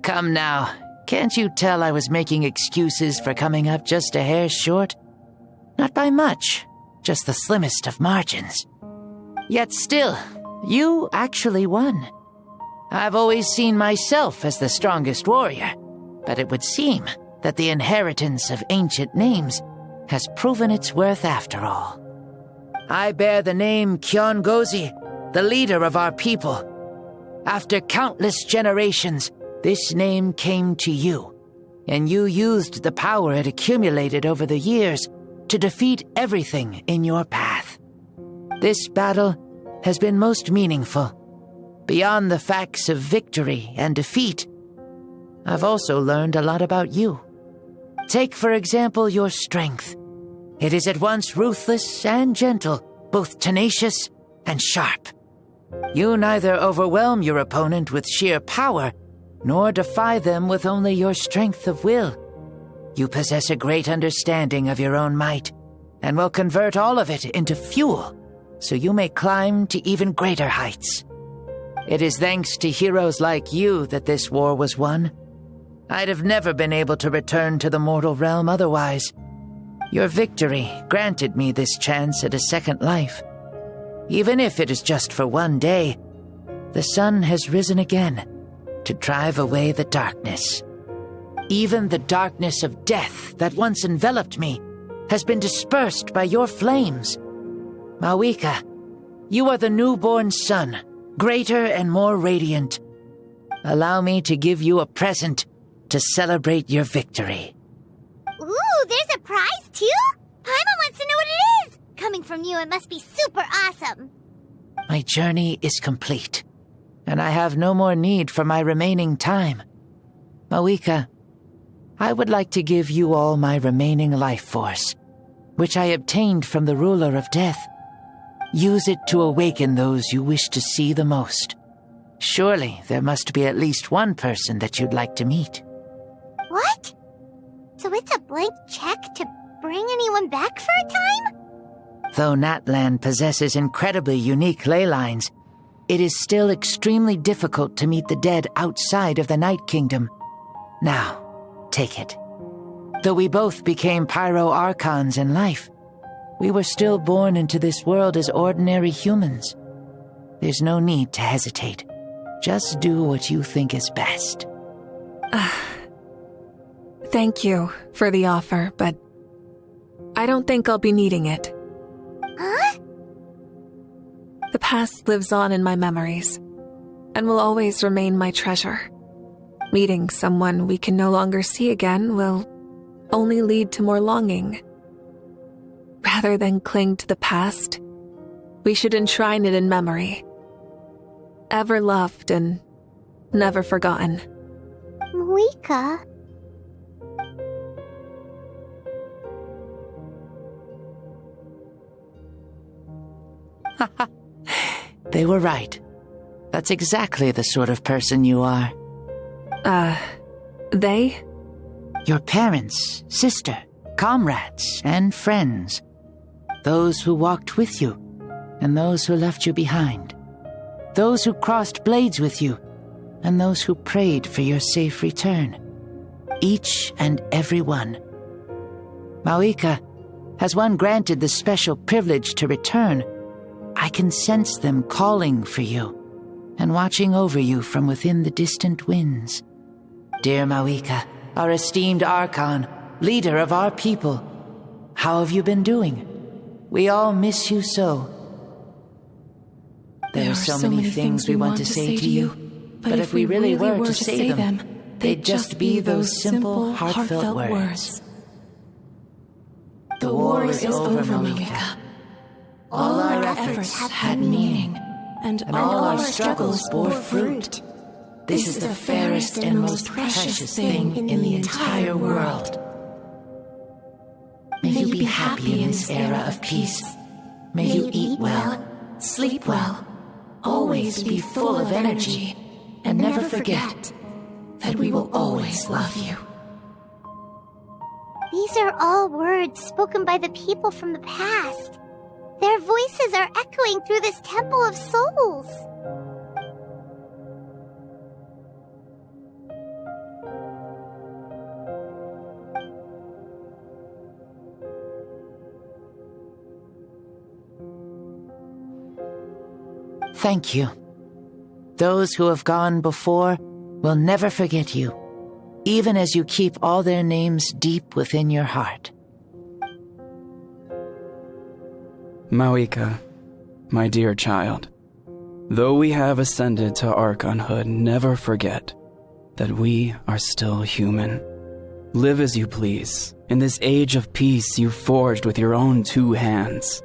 [SPEAKER 15] Come now. Can't you tell I was making excuses for coming up just a hair short? Not by much, just the slimmest of margins. Yet still, you actually won. I've always seen myself as the strongest warrior, but it would seem that the inheritance of ancient names has proven its worth after all. I bear the name Kiongozi, the leader of our people. After countless generations, this name came to you, and you used the power it accumulated over the years to defeat everything in your path. This battle has been most meaningful. Beyond the facts of victory and defeat, I've also learned a lot about you. Take, for example, your strength. It is at once ruthless and gentle, both tenacious and sharp. You neither overwhelm your opponent with sheer power, nor defy them with only your strength of will. You possess a great understanding of your own might, and will convert all of it into fuel, so you may climb to even greater heights. It is thanks to heroes like you that this war was won. I'd have never been able to return to the mortal realm otherwise. Your victory granted me this chance at a second life. Even if it is just for one day, the sun has risen again to drive away the darkness. Even the darkness of death that once enveloped me has been dispersed by your flames. Mawika, You are the newborn sun, greater and more radiant. Allow me to give you a present to celebrate your victory.
[SPEAKER 14] Ooh, there's a prize too? Paimon wants to know what it is! Coming from you, it must be super awesome.
[SPEAKER 15] My journey is complete, and I have no more need for my remaining time. Mawika, I would like to give you all my remaining life force, which I obtained from the ruler of death. Use it to awaken those you wish to see the most. Surely there must be at least one person that you'd like to meet.
[SPEAKER 14] What? So it's a blank check to bring anyone back for a time?
[SPEAKER 15] Though Natlan possesses incredibly unique ley lines, it is still extremely difficult to meet the dead outside of the Night Kingdom. Now, take it. Though we both became Pyro Archons in life, we were still born into this world as ordinary humans. There's no need to hesitate. Just do what you think is best.
[SPEAKER 5] Thank you for the offer, but I don't think I'll be needing it.
[SPEAKER 14] Huh?
[SPEAKER 5] The past lives on in my memories, and will always remain my treasure. Meeting someone we can no longer see again will only lead to more longing. Rather than cling to the past, we should enshrine it in memory. Ever loved and never forgotten.
[SPEAKER 14] Mawika.
[SPEAKER 15] They were right. That's exactly the sort of person you are.
[SPEAKER 5] They?
[SPEAKER 15] Your parents, sister, comrades, and friends. Those who walked with you, and those who left you behind. Those who crossed blades with you, and those who prayed for your safe return. Each and every one. Mawika, has one granted the special privilege to return, I can sense them calling for you, and watching over you from within the distant winds. Dear Mawika, our esteemed Archon, leader of our people, how have you been doing? We all miss you so. There are so many things we want to say to you, but if we really were to say them, they'd just be those simple, heartfelt words. The war is over, Mawika. All our efforts had meaning, and all our struggles bore fruit. This is the fairest and most precious thing in the entire world. May you be happy in this era of peace. May you eat well, sleep well, always be full of energy, and never forget that we will always love you.
[SPEAKER 14] These are all words spoken by the people from the past. Their voices are echoing through this Temple of Souls.
[SPEAKER 15] Thank you. Those who have gone before will never forget you, even as you keep all their names deep within your heart.
[SPEAKER 19] Mawika, my dear child, though we have ascended to Archonhood, never forget that we are still human. Live as you please, in this age of peace you forged with your own 2 hands.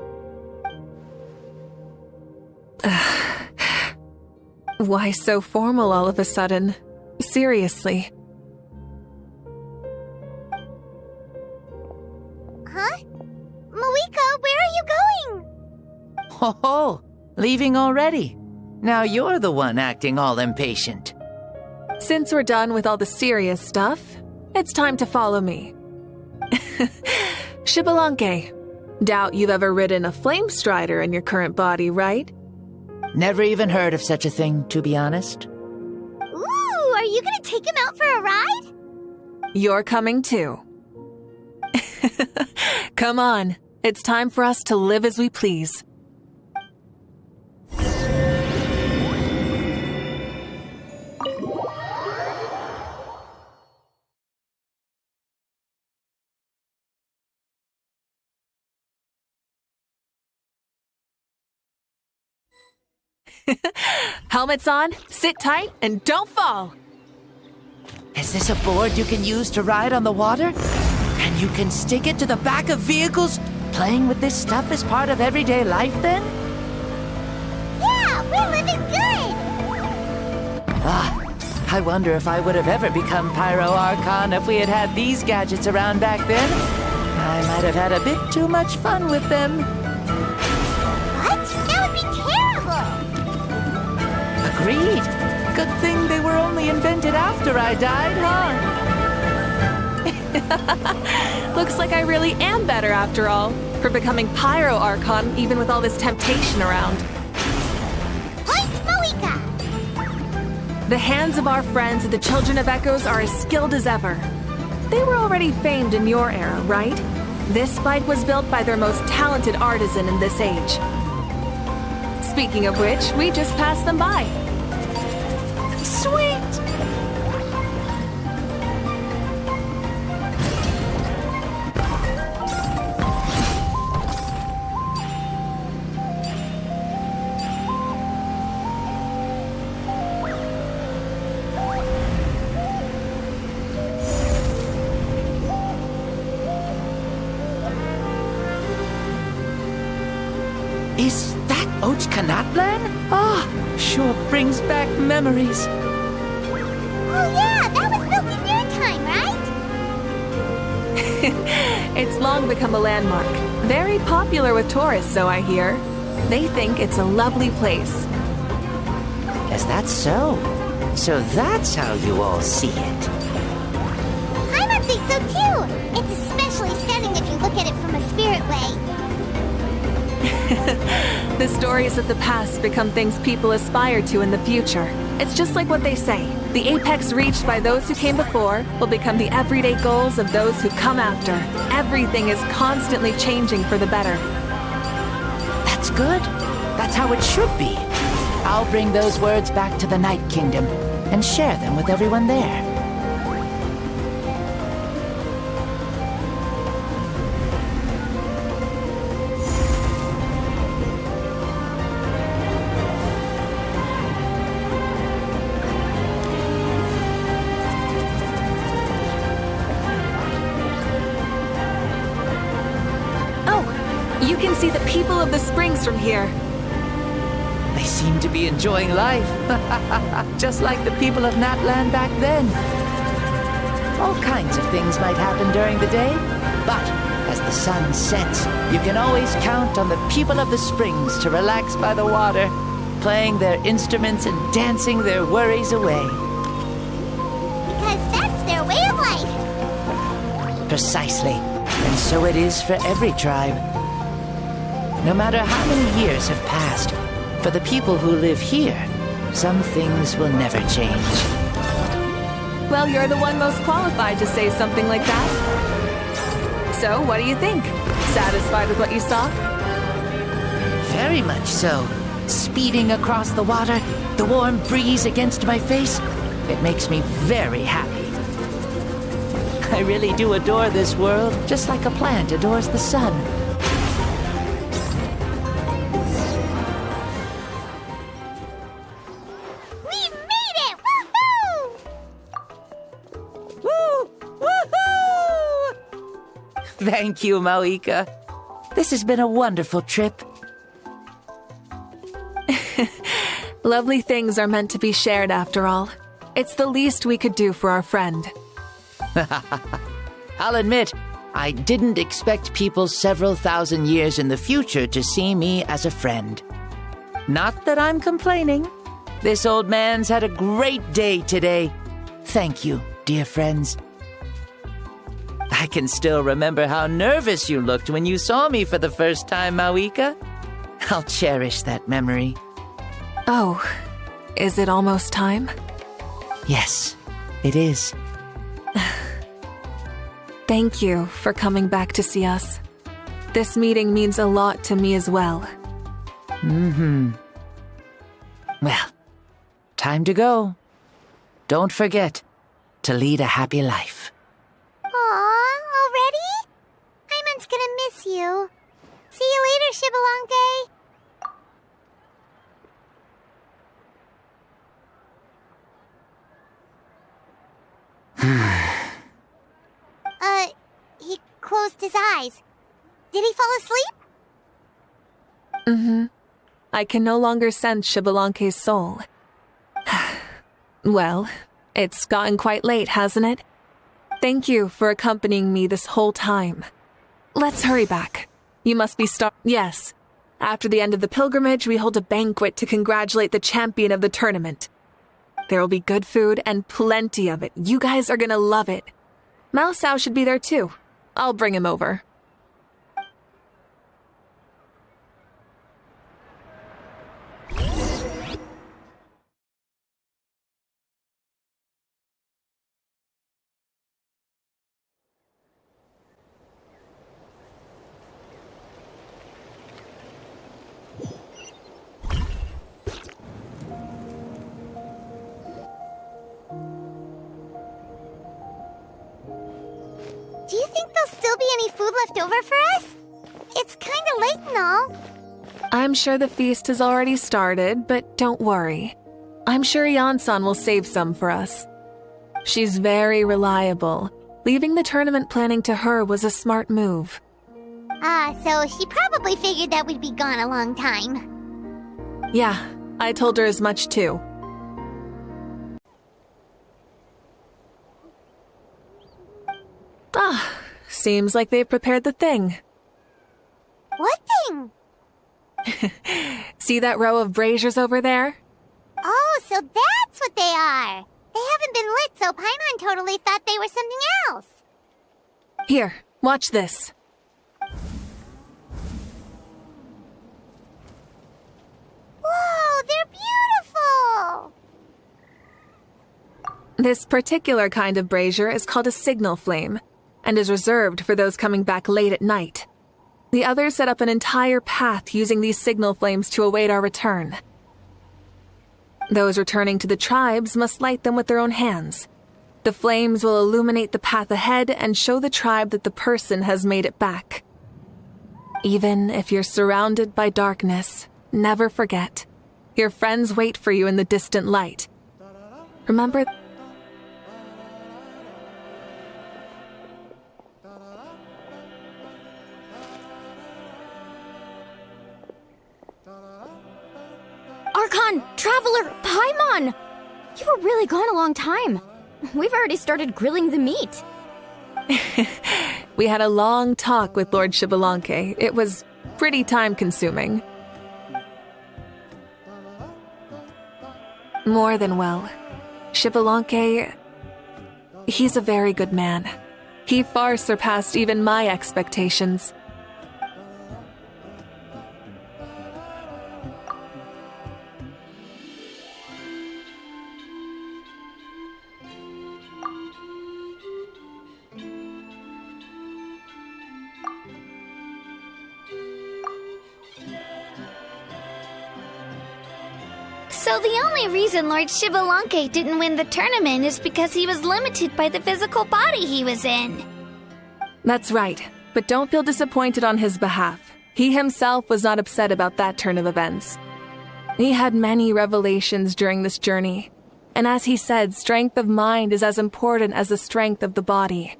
[SPEAKER 5] Why so formal all of a sudden? Seriously.
[SPEAKER 14] Huh? Mawika, where are you going?
[SPEAKER 15] Ho, leaving already? Now you're the one acting all impatient.
[SPEAKER 5] Since we're done with all the serious stuff, it's time to follow me. Xbalanque, doubt you've ever ridden a flame strider in your current body, right?
[SPEAKER 15] Never even heard of such a thing, to be honest.
[SPEAKER 14] Ooh, are you gonna take him out for a ride?
[SPEAKER 5] You're coming too. Come on, it's time for us to live as we please. Helmets on, sit tight, and don't fall.
[SPEAKER 15] Is this a board you can use to ride on the water? And you can stick it to the back of vehicles? Playing with this stuff is part of everyday life then?
[SPEAKER 14] Yeah, we're living good!
[SPEAKER 15] I wonder if I would have ever become Pyro Archon if we had had these gadgets around back then. I might have had a bit too much fun with them.
[SPEAKER 14] What? That would be terrible!
[SPEAKER 15] Agreed. Good thing they were only invented after I died, huh?
[SPEAKER 5] Looks like I really am better after all, for becoming Pyro Archon even with all this temptation around.
[SPEAKER 14] Point Moika!
[SPEAKER 5] The hands of our friends, the Children of Echoes, are as skilled as ever. They were already famed in your era, right? This bike was built by their most talented artisan in this age. Speaking of which, we just passed them by. Sweet!
[SPEAKER 15] Is that Ochkanatlan? Sure brings back memories.
[SPEAKER 14] Oh yeah, that was built in your time, right?
[SPEAKER 5] It's long become a landmark. Very popular with tourists, so I hear. They think it's a lovely place.
[SPEAKER 15] Is that so? So that's how you all see it.
[SPEAKER 14] Paimon thinks so too! It's especially stunning if you look at it from a spirit way.
[SPEAKER 5] The stories of the past become things people aspire to in the future. It's just like what they say. The apex reached by those who came before will become the everyday goals of those who come after. Everything is constantly changing for the better.
[SPEAKER 15] That's good. That's how it should be. I'll bring those words back to the Night Kingdom and share them with everyone there.
[SPEAKER 5] You can see the people of the springs from here.
[SPEAKER 15] They seem to be enjoying life. Just like the people of Natland back then. All kinds of things might happen during the day, but as the sun sets, you can always count on the people of the springs to relax by the water, playing their instruments and dancing their worries away.
[SPEAKER 14] Because that's their way of life.
[SPEAKER 15] Precisely. And so it is for every tribe. No matter how many years have passed, for the people who live here, some things will never change.
[SPEAKER 5] Well, you're the one most qualified to say something like that. So, what do you think? Satisfied with what you saw?
[SPEAKER 15] Very much so. Speeding across the water, the warm breeze against my face, it makes me very happy. I really do adore this world, just like a plant adores the sun. Thank you, Moika. This has been a wonderful trip.
[SPEAKER 5] Lovely things are meant to be shared after all. It's the least we could do for our friend.
[SPEAKER 15] I'll admit, I didn't expect people several thousand years in the future to see me as a friend. Not that I'm complaining. This old man's had a great day today. Thank you, dear friends. I can still remember how nervous you looked when you saw me for the first time, Moika. I'll cherish that memory.
[SPEAKER 5] Oh, is it almost time?
[SPEAKER 15] Yes, it is.
[SPEAKER 5] Thank you for coming back to see us. This meeting means a lot to me as well.
[SPEAKER 15] Well, time to go. Don't forget to lead a happy life.
[SPEAKER 14] Aw, already? Paimon's gonna miss you. See you later, Shibalonke. his eyes. Did he fall asleep?
[SPEAKER 5] Mm-hmm. I can no longer sense Xbalanque's soul. Well, it's gotten quite late, hasn't it? Thank you for accompanying me this whole time. Let's hurry back. You must be Yes. After the end of the pilgrimage, we hold a banquet to congratulate the champion of the tournament. There will be good food and plenty of it. You guys are gonna love it. Mao Sao should be there too. I'll bring him over.
[SPEAKER 14] Do you think there'll still be any food left over for us? It's kinda late and all.
[SPEAKER 5] I'm sure the feast has already started, but don't worry. I'm sure Yan-san will save some for us. She's very reliable. Leaving the tournament planning to her was a smart move.
[SPEAKER 14] So she probably figured that we'd be gone a long time.
[SPEAKER 5] Yeah, I told her as much too. Seems like they've prepared the thing.
[SPEAKER 14] What thing?
[SPEAKER 5] See that row of braziers over there?
[SPEAKER 14] Oh, so that's what they are. They haven't been lit, so Paimon totally thought they were something else.
[SPEAKER 5] Here, watch this.
[SPEAKER 14] Whoa, they're beautiful!
[SPEAKER 5] This particular kind of brazier is called a signal flame, and is reserved for those coming back late at night. The others set up an entire path using these signal flames to await our return. Those returning to the tribes must light them with their own hands. The flames will illuminate the path ahead and show the tribe that the person has made it back. Even if you're surrounded by darkness, never forget. Your friends wait for you in the distant light. Remember...
[SPEAKER 4] Archon! Traveler! Paimon! You were really gone a long time. We've already started grilling the meat.
[SPEAKER 5] We had a long talk with Lord Xbalanque. It was pretty time-consuming. More than well. Xbalanque... he's a very good man. He far surpassed even my expectations.
[SPEAKER 14] So the only reason Lord Xbalanque didn't win the tournament is because he was limited by the physical body he was in.
[SPEAKER 5] That's right, but don't feel disappointed on his behalf. He himself was not upset about that turn of events. He had many revelations during this journey, and as he said, strength of mind is as important as the strength of the body.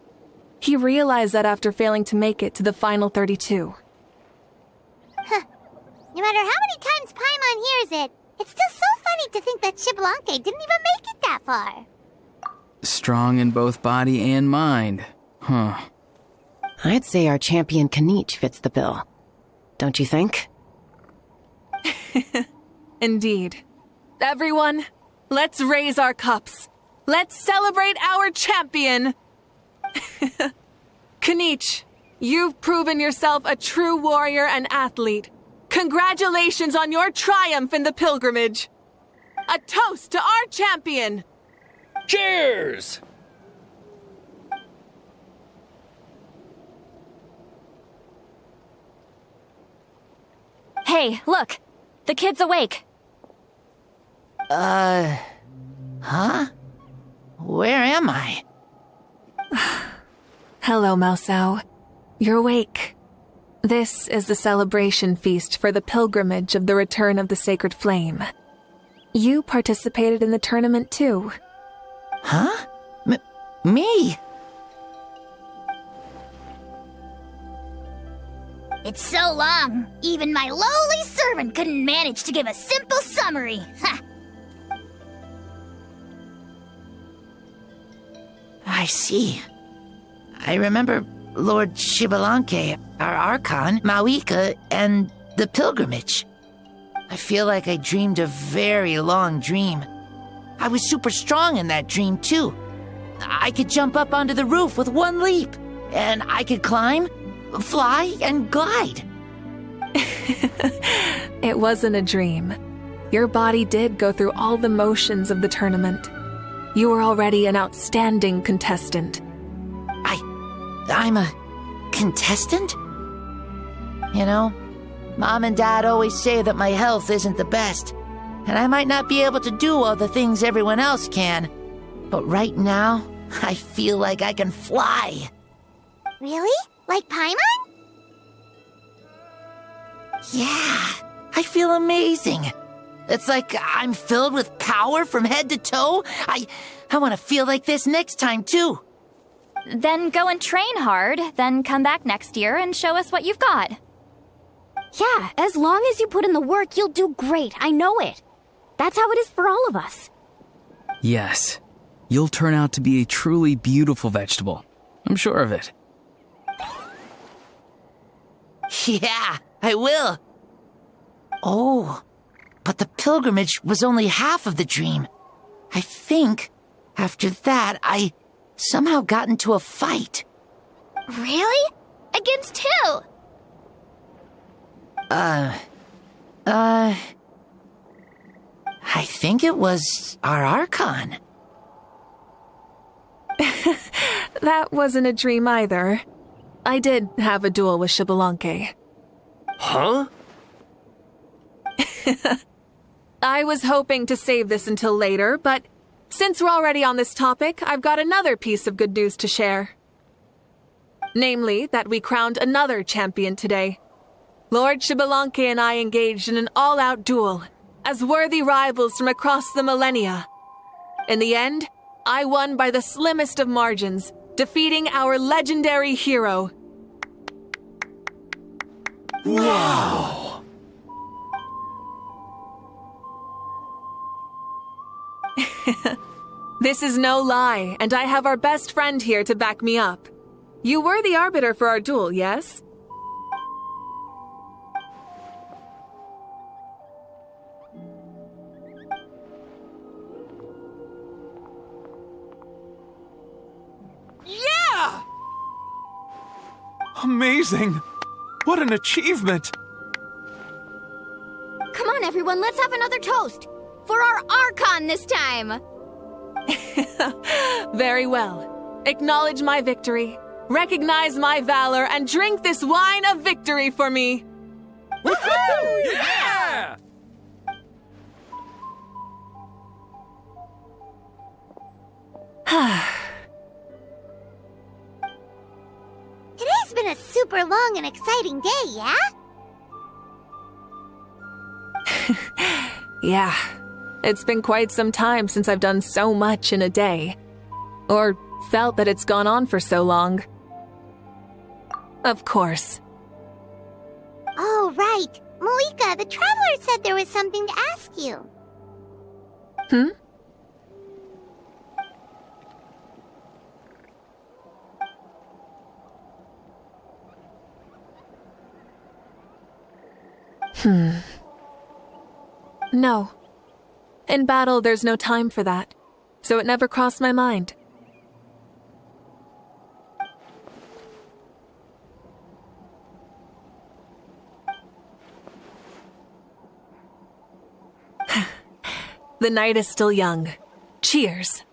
[SPEAKER 5] He realized that after failing to make it to the final 32.
[SPEAKER 14] Huh. No matter how many times Paimon hears it, it's still so funny to think that Xbalanque didn't even make it that far.
[SPEAKER 7] Strong in both body and mind. Huh.
[SPEAKER 8] I'd say our champion Kanich fits the bill. Don't you think?
[SPEAKER 5] Indeed. Everyone, let's raise our cups. Let's celebrate our champion! Kanich, you've proven yourself a true warrior and athlete. Congratulations on your triumph in the pilgrimage. A toast to our champion!
[SPEAKER 16] Cheers!
[SPEAKER 4] Hey, look! The kid's awake!
[SPEAKER 15] Huh? Where am I?
[SPEAKER 5] Hello, Mao Sao. You're awake. This is the celebration feast for the pilgrimage of the return of the sacred flame. You participated in the tournament too.
[SPEAKER 15] Huh? Me?
[SPEAKER 3] It's so long, even my lowly servant couldn't manage to give a simple summary. Ha!
[SPEAKER 15] I see. I remember Lord Shibalanke, our Archon, Mauika, and the pilgrimage. I feel like I dreamed a very long dream. I was super strong in that dream, too. I could jump up onto the roof with one leap, and I could climb, fly, and glide.
[SPEAKER 5] It wasn't a dream. Your body did go through all the motions of the tournament. You were already an outstanding contestant.
[SPEAKER 15] I'm a contestant? You know, Mom and Dad always say that my health isn't the best, and I might not be able to do all the things everyone else can. But right now, I feel like I can fly.
[SPEAKER 14] Really? Like Paimon?
[SPEAKER 15] Yeah, I feel amazing. It's like I'm filled with power from head to toe. I want to feel like this next time, too.
[SPEAKER 4] Then go and train hard, then come back next year and show us what you've got.
[SPEAKER 1] Yeah, as long as you put in the work, you'll do great. I know it. That's how it is for all of us.
[SPEAKER 7] Yes, you'll turn out to be a truly beautiful vegetable. I'm sure of it.
[SPEAKER 15] Yeah, I will. Oh, but the pilgrimage was only half of the dream. I think after that, I somehow got into a fight.
[SPEAKER 14] Really? Against who?
[SPEAKER 15] I think it was our Archon.
[SPEAKER 5] That wasn't a dream either. I did have a duel with Shibalanke.
[SPEAKER 16] Huh?
[SPEAKER 5] I was hoping to save this until later, but since we're already on this topic, I've got another piece of good news to share. Namely, that we crowned another champion today. Lord Shibalanke and I engaged in an all-out duel, as worthy rivals from across the millennia. In the end, I won by the slimmest of margins, defeating our legendary hero.
[SPEAKER 18] Wow!
[SPEAKER 5] This is no lie, and I have our best friend here to back me up. You were the arbiter for our duel, yes?
[SPEAKER 12] Yeah! Amazing! What an achievement!
[SPEAKER 14] Come on, everyone, let's have another toast. For our Archon this time.
[SPEAKER 5] Very well. Acknowledge my victory, recognize my valor, and drink this wine of victory for me.
[SPEAKER 12] Woohoo! Yeah!
[SPEAKER 14] Today's been a super long and exciting day, yeah?
[SPEAKER 5] Yeah, it's been quite some time since I've done so much in a day. Or felt that it's gone on for so long. Of course.
[SPEAKER 14] Oh, right. Moika, the Traveler said there was something to ask you.
[SPEAKER 5] No. In battle, there's no time for that, so it never crossed my mind. The night is still young. Cheers.